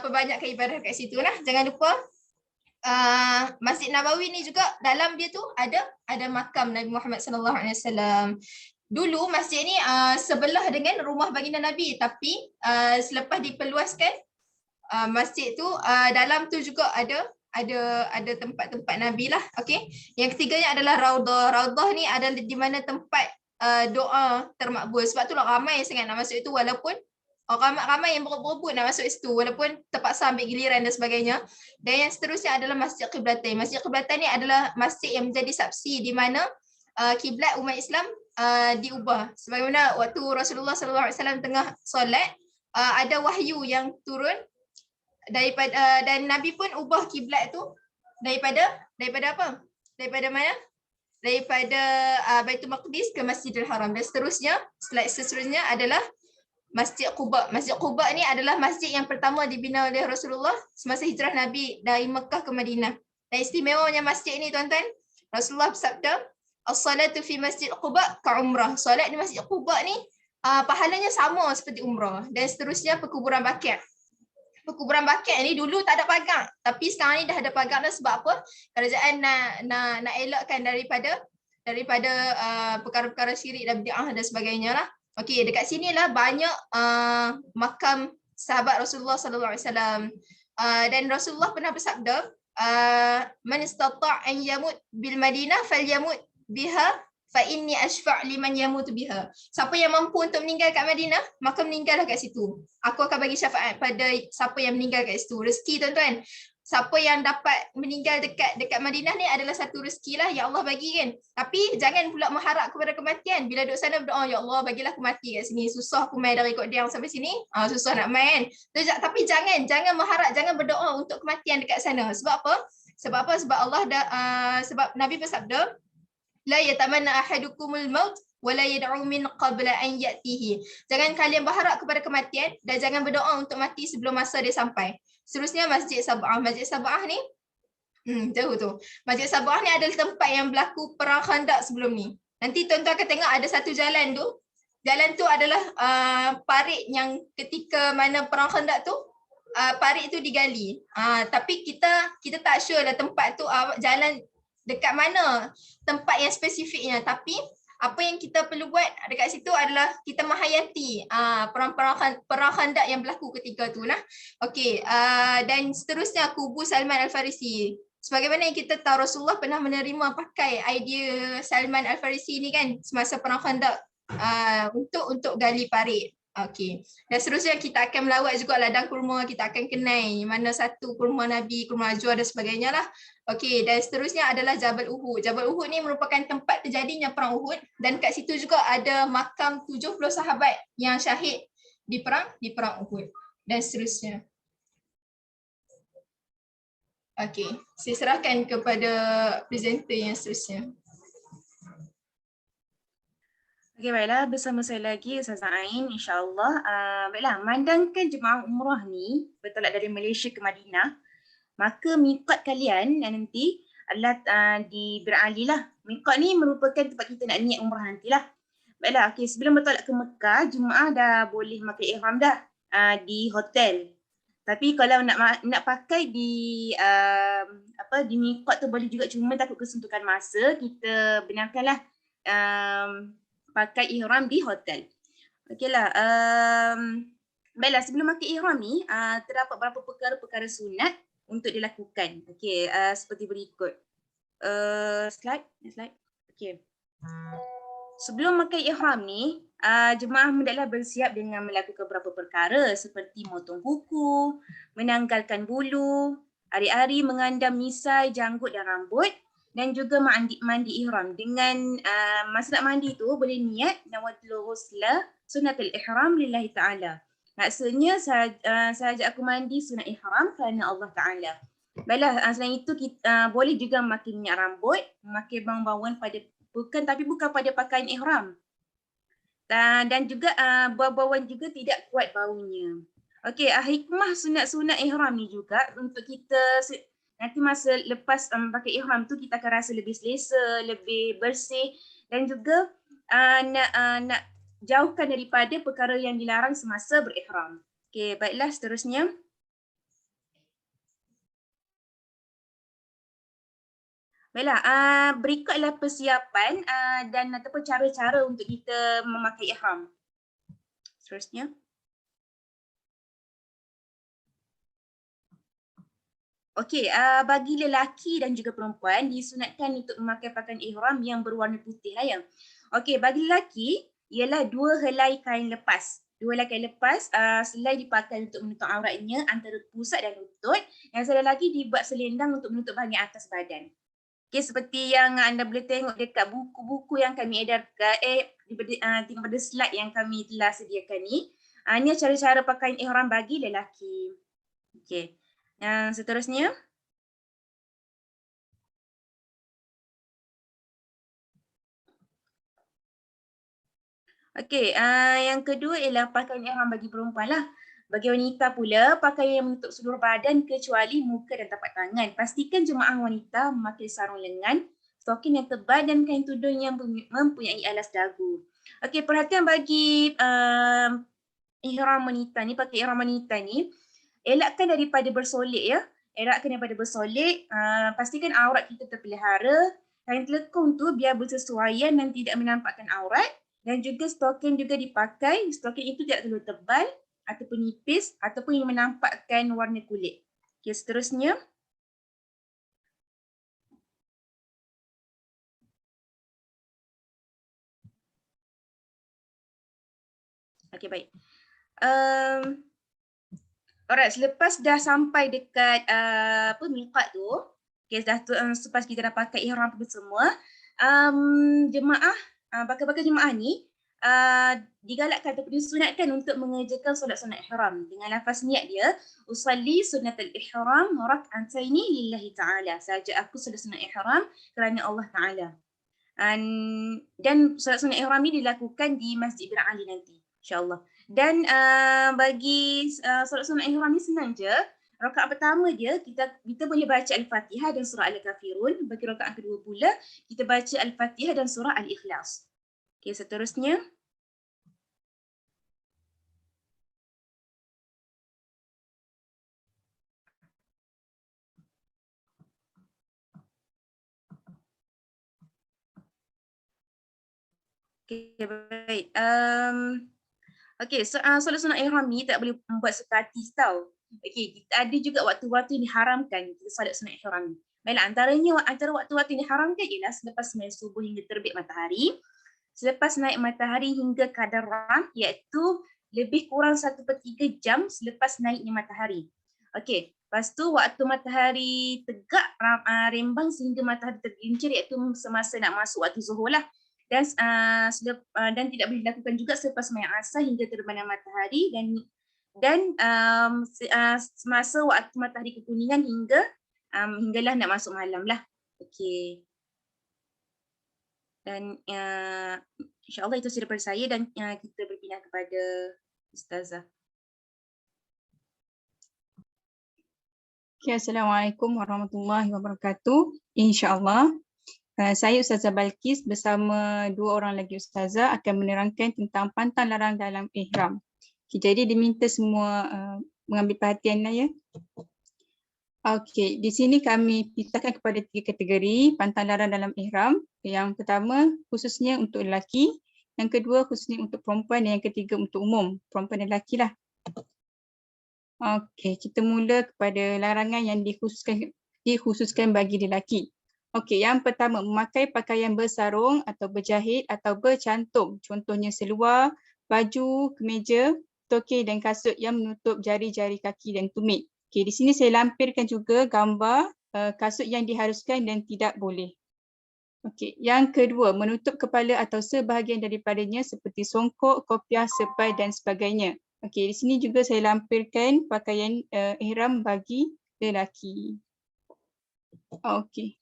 perbanyakkan ibadah kat situ lah. Jangan lupa Masjid Nabawi ni juga dalam dia tu ada makam Nabi Muhammad SAW. Dulu masjid ni sebelah dengan rumah baginda Nabi, tapi selepas diperluaskan masjid tu, dalam tu juga ada tempat-tempat Nabi lah. Okey. Yang ketiganya adalah Raudah. Raudah ni adalah di mana tempat doa termakbul. Sebab tu lah ramai sangat nak masuk itu, walaupun ramai yang berebut nak masuk situ walaupun terpaksa ambil giliran dan sebagainya. Dan yang seterusnya adalah Masjid Qiblatain. Masjid Qiblatain ni adalah masjid yang menjadi saksi di mana kiblat umat Islam diubah. Sebagaimana waktu Rasulullah SAW tengah solat, ada wahyu yang turun daripada dan Nabi pun ubah kiblat tu daripada apa? Daripada mana? Daripada Baitul Maqdis ke Masjidil Haram. Dan seterusnya, slide seterusnya adalah Masjid Quba. Masjid Quba ni adalah masjid yang pertama dibina oleh Rasulullah semasa hijrah Nabi dari Mekah ke Madinah. Dan istimewanya masjid ni tuan-tuan, Rasulullah bersabda, as-salatu fi Masjid Quba ka umrah. Solat di Masjid Quba ni pahalanya sama seperti umrah. Dan seterusnya perkuburan Baqi'. Perkuburan Baqi' ni dulu tak ada pagar, tapi sekarang ni dah ada pagar dah. Sebab apa? Kerajaan nak elakkan daripada perkara-perkara syirik dan bid'ah dan sebagainya lah. Okey, dekat sinilah banyak makam sahabat Rasulullah sallallahu alaihi wasallam. Dan Rasulullah pernah bersabda, man istata' an yamut bil Madinah falyamut biha fa inni ashfa' liman yamut biha. Siapa yang mampu untuk meninggal kat Madinah, maka meninggallah kat situ. Aku akan bagi syafaat pada siapa yang meninggal kat situ. Rezeki tuan-tuan. Siapa yang dapat meninggal dekat Madinah ni adalah satu rezeki lah yang Allah bagi kan. Tapi jangan pula mengharap kepada kematian. Bila duduk sana berdoa, ya Allah bagilah aku mati kat sini. Susah aku main dari Kodiang sampai sini. Susah nak main. Tapi jangan mengharap, jangan berdoa untuk kematian dekat sana. Sebab apa? Sebab Allah sebab Nabi bersabda, la yatamanna ahadukumul maut wa la yad'u min qabla an ya'tihi. Jangan kalian berharap kepada kematian dan jangan berdoa untuk mati sebelum masa dia sampai. Seterusnya Masjid Sab'ah. Masjid Sab'ah ni jauh tu. Masjid Sab'ah ni adalah tempat yang berlaku perang Khandaq sebelum ni. Nanti tuan-tuan akan tengok ada satu jalan tu. Jalan tu adalah parit yang ketika mana perang Khandaq tu parit tu digali. Tapi kita tak sure lah tempat tu jalan dekat mana tempat yang spesifiknya. Tapi apa yang kita perlu buat dekat situ adalah kita menghayati perang Khandaq yang berlaku ketika tu nah. Okey, dan seterusnya kubu Salman Al-Farisi. Sebagaimana yang kita tahu, Rasulullah pernah menerima pakai idea Salman Al-Farisi ni kan semasa perang Khandaq untuk gali parit. Okey. Dan seterusnya kita akan melawat juga ladang kurma, kita akan kenal mana satu kurma Nabi, kurma Ajwa dan sebagainya lah. Okey, dan seterusnya adalah Jabal Uhud. Jabal Uhud ni merupakan tempat terjadinya perang Uhud dan kat situ juga ada makam 70 sahabat yang syahid di perang Uhud dan seterusnya. Okey, saya serahkan kepada presenter yang seterusnya. Okey, baiklah, bersama saya lagi Ustazah Ain, insyaAllah. Baiklah, memandangkan jemaah umrah ni bertolak dari Malaysia ke Madinah, maka miqat kalian nanti adalah di Bir Ali lah. Miqat ni merupakan tempat kita nak niat umrah nantilah. Baiklah, okey, sebelum bertolak ke Mekah, jemaah dah boleh pakai ihram dah di hotel. Tapi kalau nak pakai di di miqat tu boleh juga, cuma takut kesuntukan masa, kita benarkanlah pakai ihram di hotel. Okeylah. Baiklah, sebelum pakai ihram ni terdapat beberapa perkara-perkara sunat untuk dilakukan. Okey, seperti berikut. Slide. Okey. Sebelum pakai ihram ni, jemaah hendaklah bersiap dengan melakukan beberapa perkara seperti motong kuku, menanggalkan bulu, hari-hari mengandam misai, janggut dan rambut, dan juga mandi ihram. Dengan masa nak mandi tu boleh niat nawatul ghusla sunnatul ihram lillahi ta'ala. Maksudnya sahaja aku mandi sunat ihram kerana Allah Ta'ala. Baiklah, selain itu kita boleh juga memakai minyak rambut, memakai bawang-bawang bukan pada pakaian ihram. Dan juga bawang-bawang juga tidak kuat baunya. Okey, hikmah sunat-sunat ihram ni juga untuk kita nanti masa lepas pakai ihram tu kita akan rasa lebih selesa, lebih bersih dan juga nak jauhkan daripada perkara yang dilarang semasa berihram. Okey, baiklah seterusnya. Baiklah, berikutlah persiapan dan ataupun cara-cara untuk kita memakai ihram. Seterusnya. Okey, bagi lelaki dan juga perempuan disunatkan untuk memakai pakaian ihram yang berwarna putih lah ya. Okey, bagi lelaki ialah 2 helai kain lepas. 2 helai kain lepas selai dipakai untuk menutup auratnya antara pusat dan lutut. Yang satu lagi dibuat selendang untuk menutup bahagian atas badan. Okey, seperti yang anda boleh tengok dekat buku-buku yang kami edarkan, tengok pada slide yang kami telah sediakan ni. Ini cara-cara pakaian ihram bagi lelaki. Okey. Yang seterusnya. Okey, yang kedua ialah pakaian ihram bagi perempuan lah. Bagi wanita pula, pakaian yang menutup seluruh badan kecuali muka dan tapak tangan. Pastikan jemaah wanita memakai sarung lengan, stokin yang tebal dan kain tudung yang mempunyai alas dagu. Okey, perhatian bagi ihram wanita ni, pakai ihram wanita ni, elakkan daripada bersolek ya. Elakkan daripada bersolek, pastikan aurat kita terpelihara. Kain telekung tu biar bersesuaian dan tidak menampakkan aurat. Dan juga stokin juga dipakai, stokin itu tidak terlalu tebal ataupun nipis ataupun yang menampakkan warna kulit. Okey, seterusnya. Okey, baik. Alright, selepas dah sampai dekat miqat tu, okay, selepas kita dah pakai ihram apa semua, jemaah, bakal jemaah ni digalakkan ataupun disunatkan untuk mengerjakan solat-solat ihram dengan lafaz niat dia, usalli sunnatul ihram rak'ataini lillahi ta'ala. Saja aku solat sunat ihram kerana Allah Ta'ala. Dan solat sunat ihram ni dilakukan di Masjid Bir Ali nanti, insya-Allah. Dan bagi solat sunat ihram ni senang je. Rakaat pertama dia kita boleh baca Al-Fatihah dan surah Al-Kafirun. Bagi rakaat kedua pula kita baca Al-Fatihah dan surah Al-Ikhlas. Okey, seterusnya. Okey, baik. Okey, solat sunat ihram ni tak boleh membuat sekatis tau. Okey, kita ada juga waktu-waktu yang diharamkan kita solat sunat ihram ni. Baiklah, antara waktu-waktu yang diharamkan ialah selepas sembahyang subuh hingga terbit matahari, selepas naik matahari hingga kadar ram iaitu lebih kurang 1/3 jam selepas naiknya matahari. Okey, lepas tu waktu matahari tegak rembang sehingga matahari tergelincir, iaitu semasa nak masuk waktu zuhur lah. Dan tidak boleh dilakukan juga selepas sembahyang asar hingga terbenam matahari, dan semasa waktu matahari kekuningan hinggalah nak masuk malam lah. Okey. Dan insya-Allah itu saja daripada saya, dan kita berpindah kepada Ustazah. Okay, Assalamualaikum warahmatullahi wabarakatuh. InsyaAllah saya Ustazah Balkis bersama dua orang lagi Ustazah akan menerangkan tentang pantang larang dalam ihram. Okay, jadi diminta semua mengambil perhatian lah ya. Okey, di sini kami pisahkan kepada 3 kategori pantang larang dalam ihram. Yang pertama khususnya untuk lelaki, yang kedua khususnya untuk perempuan, dan yang ketiga untuk umum, perempuan dan lelaki lah. Okey, kita mula kepada larangan yang dikhususkan bagi lelaki. Okey, yang pertama memakai pakaian bersarung atau berjahit atau bercantum. Contohnya seluar, baju, kemeja, toke dan kasut yang menutup jari-jari kaki dan tumit. Okey, di sini saya lampirkan juga gambar kasut yang diharuskan dan tidak boleh. Okey, yang kedua menutup kepala atau sebahagian daripadanya seperti songkok, kopiah, sepai dan sebagainya. Okey, di sini juga saya lampirkan pakaian ihram bagi lelaki. Okey.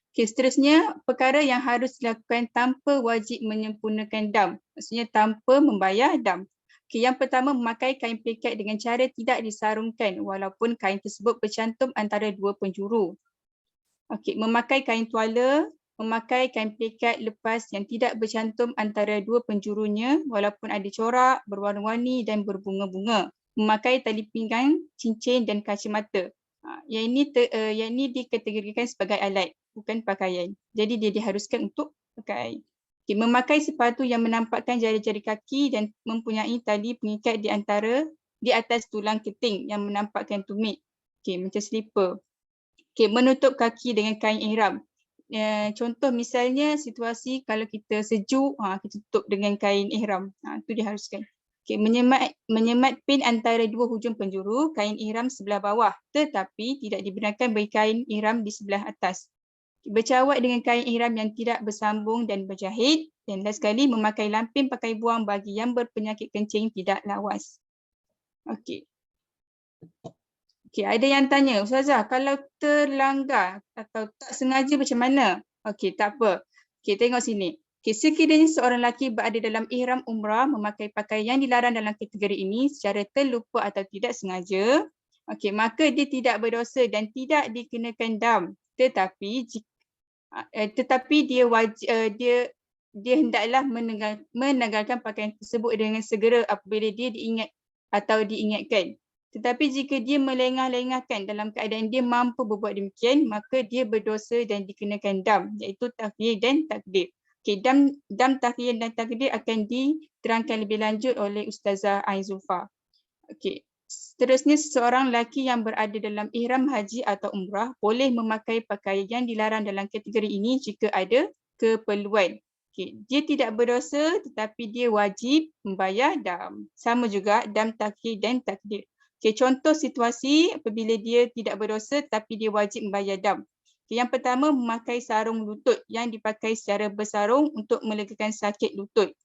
Okey, seterusnya perkara yang harus dilakukan tanpa wajib menyempurnakan dam. Maksudnya tanpa membayar dam. Okey, yang pertama memakai kain pelikat dengan cara tidak disarungkan walaupun kain tersebut bercantum antara dua penjuru. Okey, memakai kain tuala, memakai kain pelikat lepas yang tidak bercantum antara dua penjurunya walaupun ada corak, berwarna-warni dan berbunga-bunga. Memakai tali pinggang, cincin dan kacamata. Yang ini dikategorikan sebagai alat, bukan pakaian. Jadi dia diharuskan untuk pakai. Okay, memakai sepatu yang menampakkan jari-jari kaki dan mempunyai tali pengikat di atas tulang keting yang menampakkan tumit. Okay, macam slipper. Okay, menutup kaki dengan kain ihram. Contoh misalnya situasi kalau kita sejuk, kita tutup dengan kain ihram. Itu diharuskan. Okay, menyemat pin antara dua hujung penjuru kain ihram sebelah bawah, tetapi tidak dibenarkan bagi kain ihram di sebelah atas. Bercawat dengan kain ihram yang tidak bersambung dan berjahit, dan last sekali memakai lampin pakai buang bagi yang berpenyakit kencing tidak lawas. Okey. Okey, ada yang tanya, Ustazah, kalau terlanggar atau tak sengaja macam mana? Okey, tak apa. Okey, tengok sini. Okey, sekiranya seorang lelaki berada dalam ihram umrah memakai pakaian yang dilarang dalam kategori ini secara terlupa atau tidak sengaja, okey, maka dia tidak berdosa dan tidak dikenakan dam. Tetapi dia hendaklah menanggalkan pakaian tersebut dengan segera apabila dia diingat atau diingatkan. Tetapi jika dia melengah-lengahkan dalam keadaan dia mampu berbuat demikian, maka dia berdosa dan dikenakan dam, iaitu takhyir dan takdir. Okay, dam takhyir dan takdir akan diterangkan lebih lanjut oleh Ustazah Ain Zulfa. Okay. Seterusnya, seseorang lelaki yang berada dalam ihram haji atau umrah boleh memakai pakaian yang dilarang dalam kategori ini jika ada keperluan. Okay. Dia tidak berdosa tetapi dia wajib membayar dam. Sama juga dam takhyir dan takdir. Okay. Contoh situasi apabila dia tidak berdosa tetapi dia wajib membayar dam. Okay. Yang pertama, memakai sarung lutut yang dipakai secara bersarung untuk melegakan sakit lutut.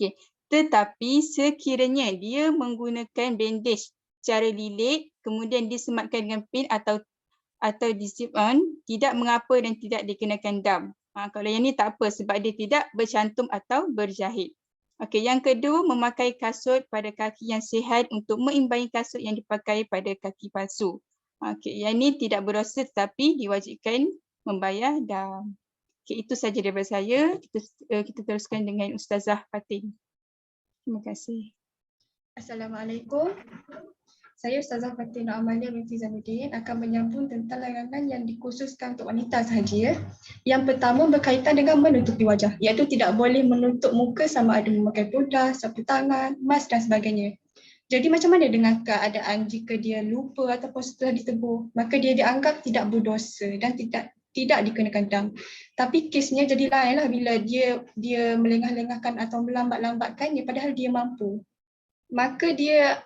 Okay. Tetapi sekiranya dia menggunakan bandage secara lilit, kemudian disematkan dengan pin atau di-zip on, tidak mengapa dan tidak dikenakan dam. Kalau yang ni tak apa sebab dia tidak bercantum atau berjahit. Okey, yang kedua, memakai kasut pada kaki yang sihat untuk mengimbangi kasut yang dipakai pada kaki palsu. Okey, yang ni tidak berdosa tetapi diwajibkan membayar dam. Okey, itu saja daripada saya. Kita teruskan dengan Ustazah Fatin. Terima kasih. Assalamualaikum. Saya Ustazah Fatin Amalia binti Zainuddin akan menyambung tentang larangan yang dikhususkan untuk wanita sahaja. Yang pertama berkaitan dengan menutupi wajah, iaitu tidak boleh menutup muka sama ada memakai pudar, sapu tangan, mask dan sebagainya. Jadi macam mana dengan keadaan jika dia lupa ataupun setelah ditegur, maka dia dianggap tidak berdosa dan tidak dikenakan dam. Tapi kesnya jadi lainlah bila dia melengah-lengahkan atau melambat-lambatkannya padahal dia mampu. maka dia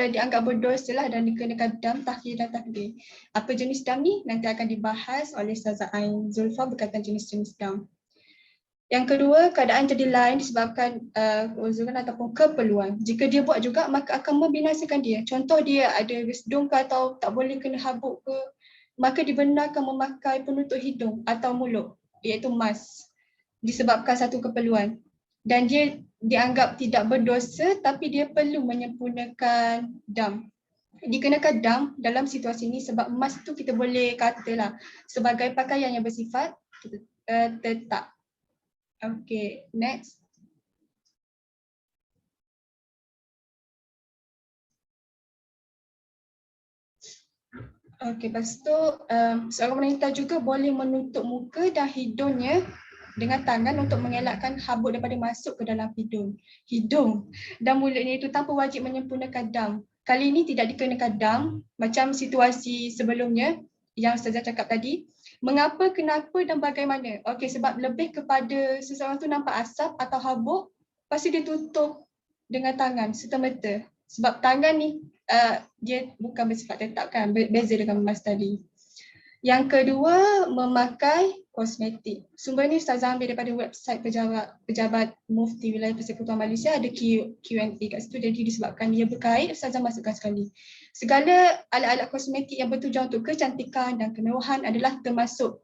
dianggap berdosa lah dan dikenakan dam, takhir dan takdir. Apa jenis dam ni nanti akan dibahas oleh Ustazah Ain Zulfa berkaitan jenis-jenis dam. Yang kedua, keadaan jadi lain disebabkan keuzuran ataupun keperluan. Jika dia buat juga, maka akan membinasakan dia. Contoh dia ada resdung ke atau tak boleh kena habuk ke, maka dibenarkan memakai penutup hidung atau mulut, iaitu mask, disebabkan satu keperluan. Dan dia dianggap tidak berdosa tapi dia perlu menyempurnakan dam. Dikenakan dam dalam situasi ini sebab mask tu kita boleh katalah sebagai pakaian yang bersifat tetap. Okay, next. Okay, lepas tu seorang wanita juga boleh menutup muka dan hidungnya dengan tangan untuk mengelakkan habuk daripada masuk ke dalam hidung dan mulutnya itu tanpa wajib menyempurnakan dam. Kali ini tidak dikenakan dam macam situasi sebelumnya yang Ustazah cakap tadi. Mengapa, kenapa dan bagaimana? Okey, sebab lebih kepada seseorang tu nampak asap atau habuk, pasti dia tutup dengan tangan serta-merta. Sebab tangan ni dia bukan bersifat tetap kan, beza dengan emas tadi. Yang kedua, memakai kosmetik. Sumber ni Ustazah ambil daripada website pejabat Mufti Wilayah Persekutuan Malaysia, ada Q&A kat situ, jadi disebabkan dia berkait, Ustazah masukkan sekali. Segala alat-alat kosmetik yang bertujuan untuk kecantikan dan kemewahan adalah termasuk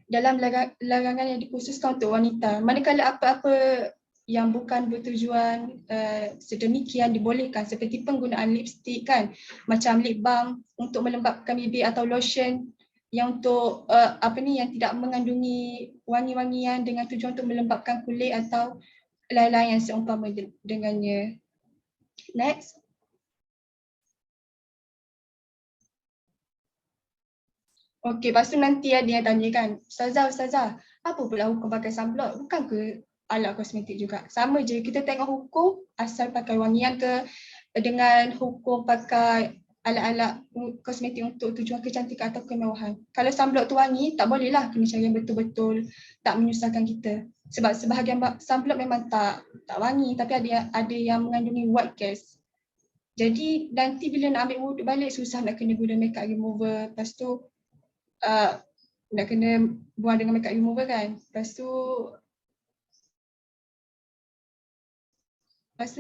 dalam larangan yang dikhususkan untuk wanita. Manakala apa-apa yang bukan bertujuan sedemikian dibolehkan, seperti penggunaan lipstick kan, macam lip balm untuk melembapkan bibir atau lotion yang untuk yang tidak mengandungi wangi-wangian dengan tujuan untuk melembapkan kulit atau lain-lain yang seumpama dengannya. Next. Okey, lepas tu nanti ada yang tanya kan, Ustazah, apa pula hukum pakai sunblock? Bukan ke alat kosmetik juga? Sama je, kita tengok hukum asal pakai wangian ke dengan hukum pakai alat-alat kosmetik untuk tujuan kecantikan atau kemewahan. Kalau sunblock tu wangi, tak bolehlah kena cari yang betul-betul tak menyusahkan kita. Sebab sebahagian sunblock memang tak wangi, tapi ada yang mengandungi white gas. Jadi nanti bila nak ambil wuduk balik susah nak kena guna makeup remover. Lepas tu nak kena buang dengan makeup remover kan. Lepas tu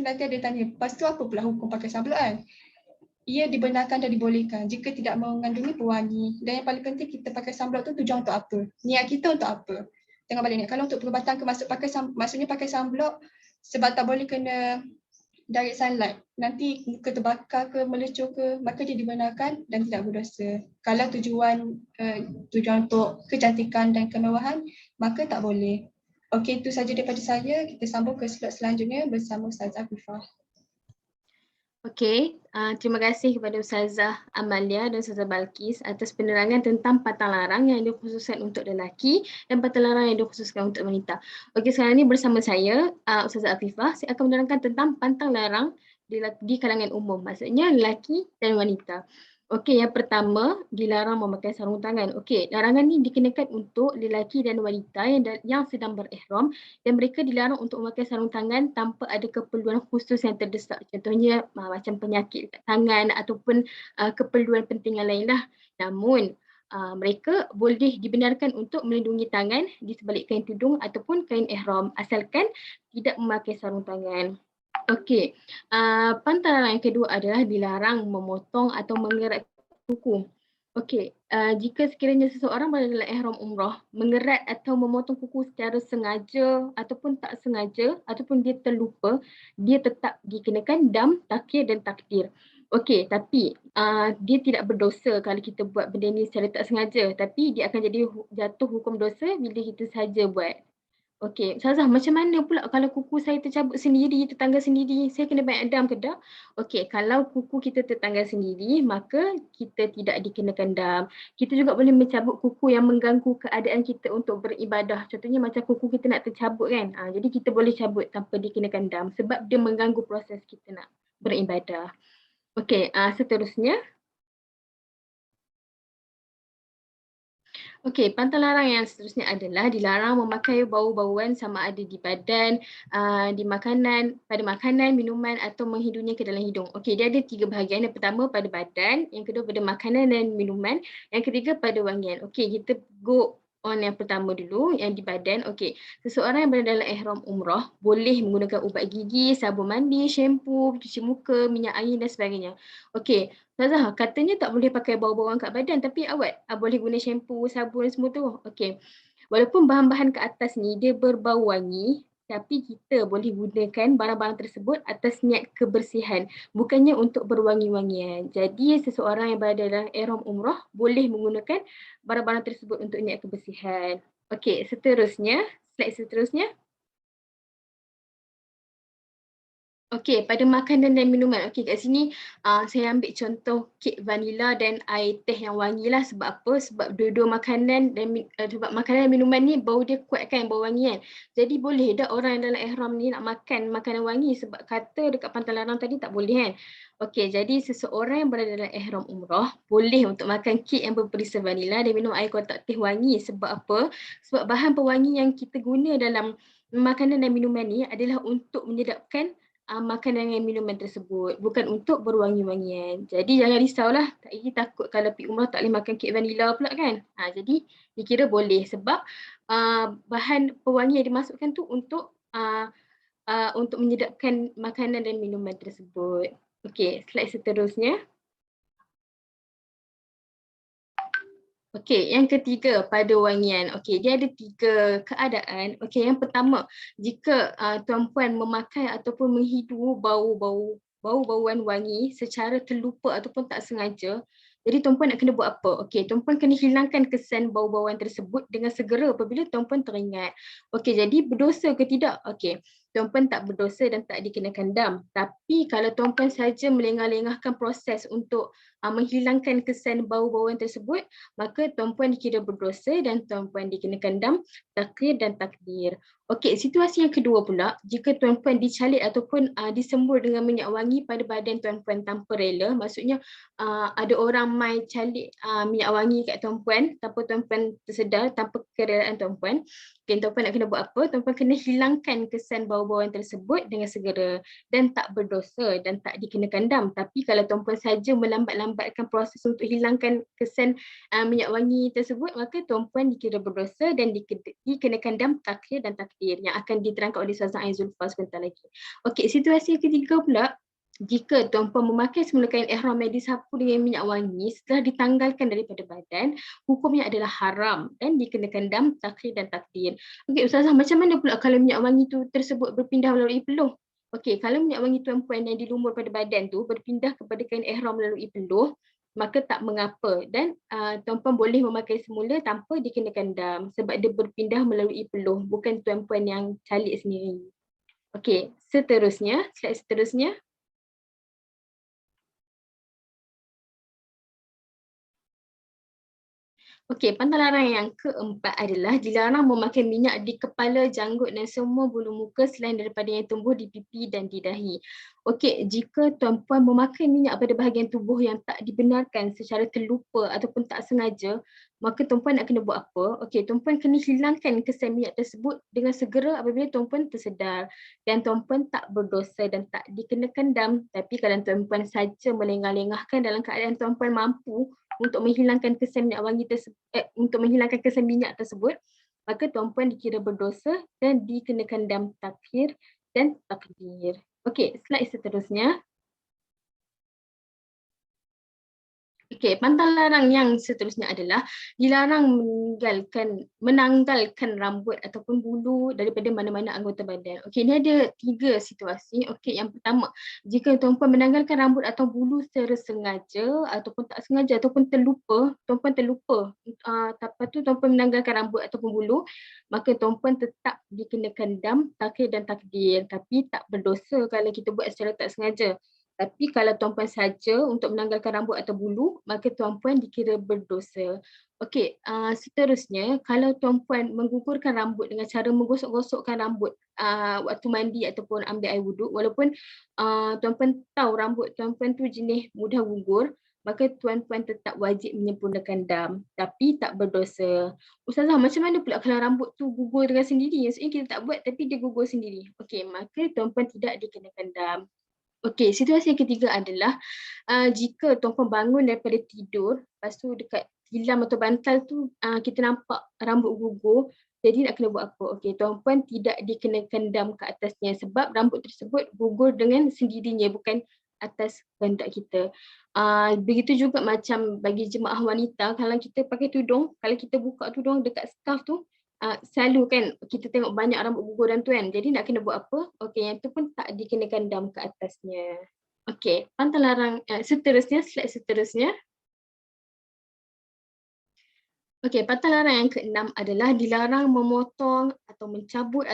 nanti ada tanya, lepas tu apa pula hukum pakai sunblock kan? Ia dibenarkan dan dibolehkan jika tidak mengandungi pewangi. Dan yang paling penting, kita pakai sunblock tu tujuan untuk apa? Niat kita untuk apa? Tengok balik niat. Kalau untuk perubatan ke maksudnya pakai sunblock sebab tak boleh kena direct sunlight, nanti muka terbakar ke melecur ke, maka dia dibenarkan dan tidak berdosa. Kalau tujuan untuk kecantikan dan kemewahan, maka tak boleh. Okey, itu saja daripada saya. Kita sambung ke slot selanjutnya bersama Ustazah Afifah. Okey, terima kasih kepada Ustazah Amalia dan Ustazah Balkis atas penerangan tentang pantang larang yang dikhususkan untuk lelaki dan pantang larang yang dikhususkan untuk wanita. Okey, sekarang ini bersama saya, Ustazah Afifah, saya akan menerangkan tentang pantang larang di kalangan umum, maksudnya lelaki dan wanita. Okey, yang pertama, dilarang memakai sarung tangan. Okey, larangan ni dikenakan untuk lelaki dan wanita yang sedang berihram dan mereka dilarang untuk memakai sarung tangan tanpa ada keperluan khusus yang terdesak. Contohnya macam penyakit kat tangan ataupun keperluan penting yang lain lah. Namun, mereka boleh dibenarkan untuk melindungi tangan di sebalik kain tudung ataupun kain ihram asalkan tidak memakai sarung tangan. Okey, pantang larang yang kedua adalah dilarang memotong atau mengerat kuku. Okey, jika sekiranya seseorang berada dalam ihram umrah, mengerat atau memotong kuku secara sengaja ataupun tak sengaja ataupun dia terlupa, dia tetap dikenakan dam, takhir dan takdir. Okey, tapi dia tidak berdosa kalau kita buat benda ni secara tak sengaja, tapi dia akan jadi jatuh hukum dosa bila kita sahaja buat. Okey, Ustazah, macam mana pula kalau kuku saya tercabut sendiri, tertanggal sendiri, saya kena bayar dam ke tak? Okey, kalau kuku kita tertanggal sendiri, maka kita tidak dikenakan dam. Kita juga boleh mencabut kuku yang mengganggu keadaan kita untuk beribadah. Contohnya macam kuku kita nak tercabut kan, jadi kita boleh cabut tanpa dikenakan dam sebab dia mengganggu proses kita nak beribadah. Okey, seterusnya. Okey, pantang larang yang seterusnya adalah dilarang memakai bau-bauan sama ada di badan, di makanan, pada makanan, minuman atau menghidunya ke dalam hidung. Okey, dia ada 3 bahagian. Yang pertama pada badan, yang kedua pada makanan dan minuman, yang ketiga pada wangian. Okey, kita go on yang pertama dulu, yang di badan. Okey, seseorang yang berada dalam ihram umrah boleh menggunakan ubat gigi, sabun mandi, shampoo, cuci muka, minyak angin dan sebagainya. Okey, Ustazah, katanya tak boleh pakai bau-bauan kat badan tapi awak boleh guna shampoo, sabun semua tu. Okey. Walaupun bahan-bahan ke atas ni dia berbau wangi, tapi kita boleh gunakan barang-barang tersebut atas niat kebersihan, bukannya untuk berwangi-wangian. Jadi seseorang yang berada dalam ihram umrah boleh menggunakan barang-barang tersebut untuk niat kebersihan. Okey, seterusnya, slide seterusnya. Okey, pada makanan dan minuman. Okey, kat sini saya ambil contoh kek vanila dan air teh yang wangi lah. Sebab apa? Sebab dua-dua makanan dan sebab makanan dan minuman ni bau dia kuat kan, bau wangi kan. Jadi boleh dah orang yang dalam ihram ni nak makan makanan wangi sebab kata dekat pantang larang tadi tak boleh kan. Okey, jadi seseorang yang berada dalam ihram umrah boleh untuk makan kek yang berperisa vanila dan minum air kotak teh wangi. Sebab apa? Sebab bahan pewangi yang kita guna dalam makanan dan minuman ni adalah untuk menyedapkan makanan dan minuman tersebut, bukan untuk berwangi-wangian. Jadi jangan risaulah, tak payah takut kalau pergi umrah tak boleh makan kek vanila pula kan. Jadi dikira boleh sebab bahan pewangi yang dimasukkan tu untuk menyedapkan makanan dan minuman tersebut. Okey, slide seterusnya. Okey, yang ketiga pada wangian. Okey, dia ada 3 keadaan. Okey, yang pertama, jika tuan-puan memakai ataupun menghidu bau-bauan wangi secara terlupa ataupun tak sengaja, jadi tuan-puan nak kena buat apa? Okey, tuan-puan kena hilangkan kesan bau-bauan tersebut dengan segera apabila tuan-puan teringat. Okey, jadi berdosa ke tidak? Okey, tuan-puan tak berdosa dan tak dikenakan dam. Tapi kalau tuan-puan saja melengah-lengahkan proses untuk menghilangkan kesan bau-bauan tersebut, maka tuan-puan dikira berdosa dan tuan-puan dikenakan dam, takrir dan takdir. Okey, situasi yang kedua pula, jika tuan-puan dicalit ataupun disembur dengan minyak wangi pada badan tuan-puan tanpa rela, maksudnya ada orang mai calit minyak wangi kat tuan-puan tanpa tuan-puan tersedar, tanpa kerelaan tuan-puan. Okay, tuan-puan nak kena buat apa? Tuan-puan kena hilangkan kesan bau-bauan tersebut dengan segera dan tak berdosa dan tak dikenakan dam. Tapi kalau tuan-puan saja melambatkan proses untuk hilangkan kesan minyak wangi tersebut, maka tuan-puan dikira berdosa dan dikenakan dam, takhir dan takdir yang akan diterangkan oleh Ustazah Ain Zulfa sebentar lagi. Okey, situasi ketiga pula, jika tuan-puan memakai semula kain ihram yang disapu dengan minyak wangi setelah ditanggalkan daripada badan, hukumnya adalah haram dan dikenakan dam, takhir dan takdir. Okey, Ustazah, macam mana pula kalau minyak wangi tu tersebut berpindah melalui peluh? Okey, kalau minyak wangi tuan-puan yang dilumur pada badan tu berpindah kepada kain ihram melalui peluh, maka tak mengapa dan tuan-puan boleh memakai semula tanpa dikenakan dam sebab dia berpindah melalui peluh, bukan tuan-puan yang calik sendiri. Okey, seterusnya, slide seterusnya. Okey, pantang larang yang keempat adalah dilarang memakai minyak di kepala, janggut dan semua bulu muka selain daripada yang tumbuh di pipi dan di dahi. Okey, jika tuan-puan memakai minyak pada bahagian tubuh yang tak dibenarkan secara terlupa ataupun tak sengaja, maka tuan-puan nak kena buat apa? Okey, tuan-puan kena hilangkan kesan minyak tersebut dengan segera apabila tuan-puan tersedar dan tuan-puan tak berdosa dan tak dikenakan dam. Tapi kalau tuan-puan saja melengah-lengahkan dalam keadaan tuan-puan mampu untuk menghilangkan kesan minyak wangi untuk menghilangkan kesan minyak tersebut, maka tuan-puan dikira berdosa dan dikenakan dam, takhir dan takdir. Okey, slide seterusnya. Okey, pantang larang yang seterusnya adalah dilarang menanggalkan rambut ataupun bulu daripada mana-mana anggota badan. Okey, ini ada 3 situasi. Okey, yang pertama, jika tuan-puan menanggalkan rambut atau bulu secara sengaja ataupun tak sengaja ataupun terlupa, tuan-puan terlupa, lepas tu tuan-puan menanggalkan rambut ataupun bulu, maka tuan-puan tetap dikenakan dam, takhir dan takdir, tapi tak berdosa kalau kita buat secara tak sengaja. Tapi kalau tuan-puan saja untuk menanggalkan rambut atau bulu, maka tuan-puan dikira berdosa. Okey, seterusnya kalau tuan-puan menggugurkan rambut dengan cara menggosok-gosokkan rambut waktu mandi ataupun ambil air wuduk, walaupun tuan-puan tahu rambut tuan-puan tu jenis mudah gugur, maka tuan-puan tetap wajib menyempurnakan dam tapi tak berdosa. Ustazah, macam mana pula kalau rambut tu gugur dengan sendiri? Maksudnya kita tak buat tapi dia gugur sendiri. Okey, maka tuan-puan tidak dikenakan dam. Okey, situasi yang ketiga adalah jika tuan-puan bangun daripada tidur, lepas tu dekat tilam atau bantal tu kita nampak rambut gugur, jadi nak kena buat apa? Okey, tuan-puan tidak dikenakan dam ke atasnya sebab rambut tersebut gugur dengan sendirinya, bukan atas kehendak kita. Begitu juga macam bagi jemaah wanita, kalau kita pakai tudung, kalau kita buka tudung dekat scarf tu, selalu kan kita tengok banyak rambut guguran tu kan. Jadi nak kena buat apa? Okey, yang tu pun tak dikenakan dam ke atasnya. Okey, pantang larang seterusnya, slide seterusnya. Okey, pantang larang yang keenam adalah dilarang memotong atau mencabut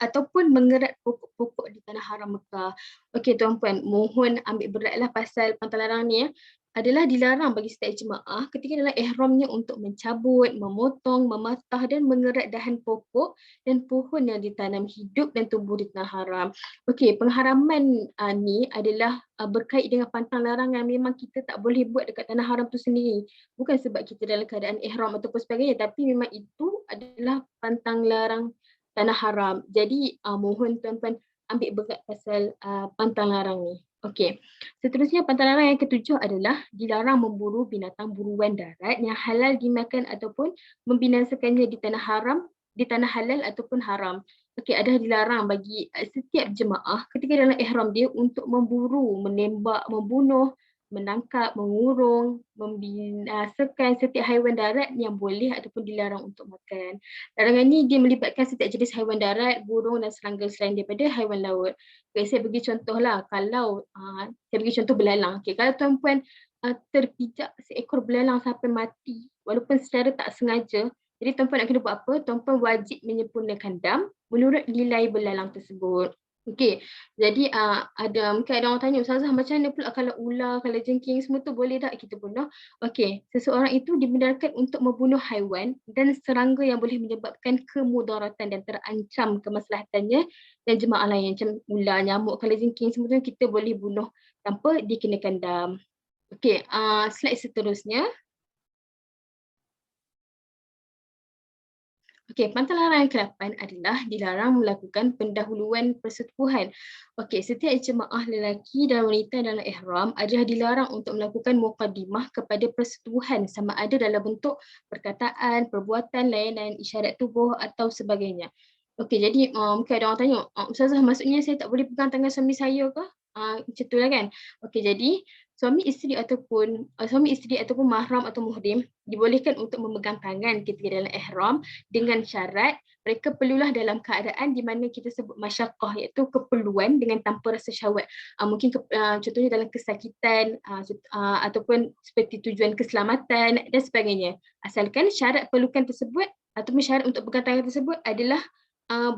ataupun mengerat pokok-pokok di tanah haram Mekah. Okey tuan-puan, mohon ambil beratlah pasal pantang larang ni ya. Adalah dilarang bagi setiap jemaah ketika dalam ihramnya untuk mencabut, memotong, mematah dan mengerat dahan pokok dan pohon yang ditanam hidup dan tumbuh di tanah haram. Okey, pengharaman ni adalah berkait dengan pantang larang yang memang kita tak boleh buat dekat tanah haram tu sendiri. Bukan sebab kita dalam keadaan ihram ataupun sebagainya, tapi memang itu adalah pantang larang tanah haram. Jadi mohon tuan-tuan ambil berat pasal pantang larang ni. Okey, seterusnya pantang larang yang ketujuh adalah dilarang memburu binatang buruan darat yang halal dimakan ataupun membinasakannya di tanah haram, di tanah halal ataupun haram. Okey, adalah dilarang bagi setiap jemaah ketika dalam ihram dia untuk memburu, menembak, membunuh, menangkap, mengurung, membinasakan setiap haiwan darat yang boleh ataupun dilarang untuk makan. Larangan ini dia melibatkan setiap jenis haiwan darat, burung dan serangga selain daripada haiwan laut. Okay, saya bagi contohlah, kalau saya bagi contoh belalang. Okay, kalau tuan-puan terpijak seekor belalang sampai mati walaupun secara tak sengaja, jadi tuan-puan nak kena buat apa? Tuan-puan wajib menyempurnakan dam menurut nilai belalang tersebut. Okey, jadi mungkin ada orang tanya, Ustazah macam mana pula kalau ular, kalau jengking semua tu boleh tak kita bunuh? Okey, seseorang itu dibenarkan untuk membunuh haiwan dan serangga yang boleh menyebabkan kemudaratan dan terancam kemaslahatannya dan jemaah lain macam ular, nyamuk, kalau jengking semua tu kita boleh bunuh tanpa dikenakan dam. Okey, slide seterusnya. Okey, pantang larang yang ke-8 adalah dilarang melakukan pendahuluan persetubuhan. Okey, setiap jemaah lelaki dan wanita dalam ihram adalah dilarang untuk melakukan muqaddimah kepada persetubuhan sama ada dalam bentuk perkataan, perbuatan, layanan, isyarat tubuh atau sebagainya. Okey, jadi mungkin ada orang tanya, Ustazah maksudnya saya tak boleh pegang tangan suami saya ke? Macam tu lah kan. Okey, jadi suami isteri ataupun mahram atau muhrim dibolehkan untuk memegang tangan ketika dalam ihram dengan syarat mereka perlulah dalam keadaan di mana kita sebut masyaqqah, iaitu keperluan dengan tanpa rasa syahwat. Mungkin contohnya dalam kesakitan ataupun seperti tujuan keselamatan dan sebagainya. Asalkan syarat perlukan tersebut ataupun syarat untuk pegang tangan tersebut adalah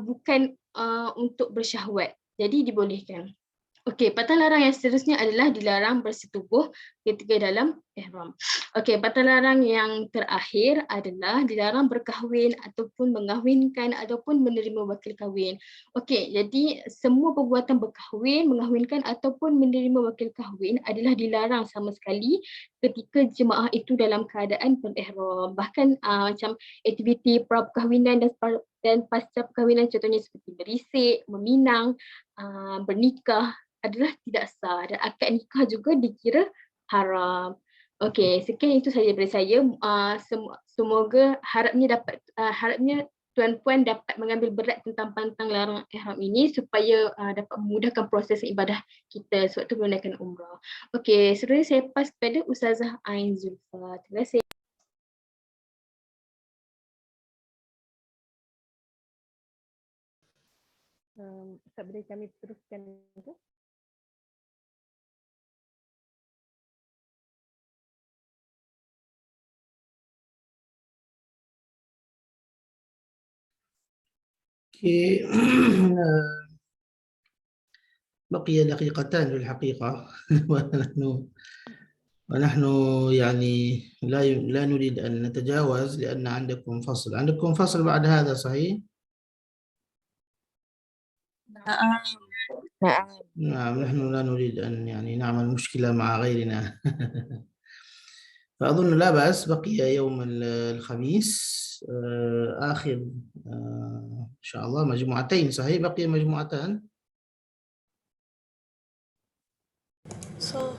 bukan untuk bersyahwat. Jadi dibolehkan. Okey, pantang larang yang seterusnya adalah dilarang bersetubuh ketika dalam ihram. Okey, pantang larang yang terakhir adalah dilarang berkahwin ataupun mengahwinkan ataupun menerima wakil kahwin. Okey, jadi semua perbuatan berkahwin, mengahwinkan ataupun menerima wakil kahwin adalah dilarang sama sekali ketika jemaah itu dalam keadaan berihram. Bahkan macam aktiviti pra-perkahwinan dan pasca perkahwinan contohnya seperti berisik, meminang, bernikah adalah tidak sah dan akad nikah juga dikira haram. Okey, sekian itu saja dari saya. Semoga harapnya tuan-puan dapat mengambil berat tentang pantang larang ihram ini supaya dapat memudahkan proses ibadah kita sewaktu menunaikan umrah. Okey, seterusnya saya pas kepada Ustazah Ain Zulfa. Terima kasih. Ustaz boleh kami teruskan ke? Okay. بقي دقيقتان في الحقيقة ونحن يعني لا نريد أن نتجاوز لأن عندكم فصل بعد هذا صحيح؟ نعم نحن لا نريد أن يعني نعمل مشكلة مع غيرنا فأظن لا بأس. بقي يوم الخميس آخر إن شاء الله مجموعتين. صحيح بقي مجموعتان. صح.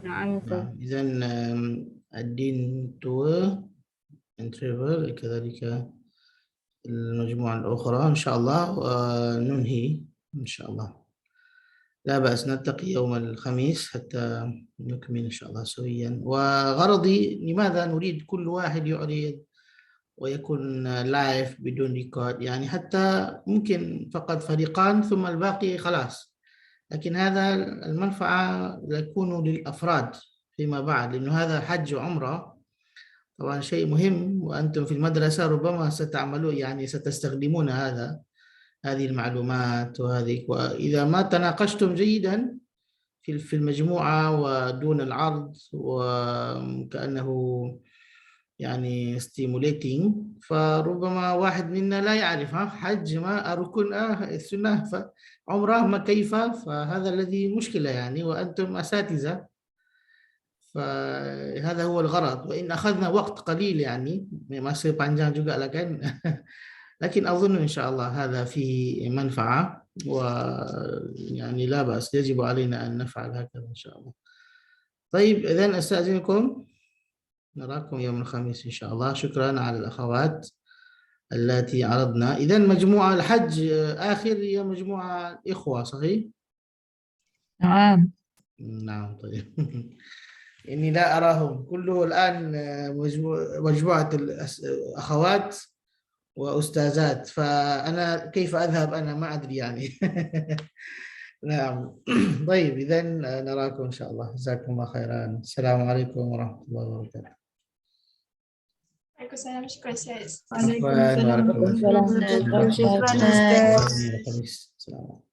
نعم نعم. إذن الدين تور انتريفر كذلك المجموعة الأخرى إن شاء الله ننهي إن شاء الله. لا بأس نلتقي يوم الخميس حتى نكمل إن شاء الله سويا. وغرضي لماذا نريد كل واحد يعرض ويكون لايف بدون ريكورد، يعني حتى ممكن فقط فريقان ثم الباقي خلاص، لكن هذا المنفعة يكون للأفراد فيما بعد، لأنه هذا حج وعمرة طبعا شيء مهم، وأنتم في المدرسة ربما ستعملوا يعني ستستخدمون هذه المعلومات وإذا ما تناقشتم جيدا في المجموعة ودون العرض وكأنه يعني stimulating، فربما واحد منا لا يعرف حج ما ركن السنة فعمره ما كيف، فهذا الذي مشكلة يعني، وأنتم أساتذة، فهذا هو الغرض. وإن أخذنا وقت قليل يعني masih panjang juga lah kan. لكن أظن إن شاء الله هذا فيه منفعة، ويعني لا بأس، يجب علينا أن نفعل هكذا إن شاء الله. طيب إذن أستأذنكم، نراكم يوم الخميس إن شاء الله. شكرا على الأخوات التي عرضنا. إذن مجموعة الحج آخر هي مجموعة إخوة صحيح؟ نعم. نعم طيب. إني لا أراهم كله الآن مجموعة الأخوات وأستاذات، فأنا كيف أذهب أنا ما أدري يعني. نعم. طيب إذن نراكم إن شاء الله. جزاكم الله خيرا. السلام عليكم ورحمة الله وبركاته. Waalaikumsalam. Syukran Ustaz. Waalaikumsalam. Waalaikumsalam. Waalaikumsalam. Syukran Ustaz. Assalamualaikum.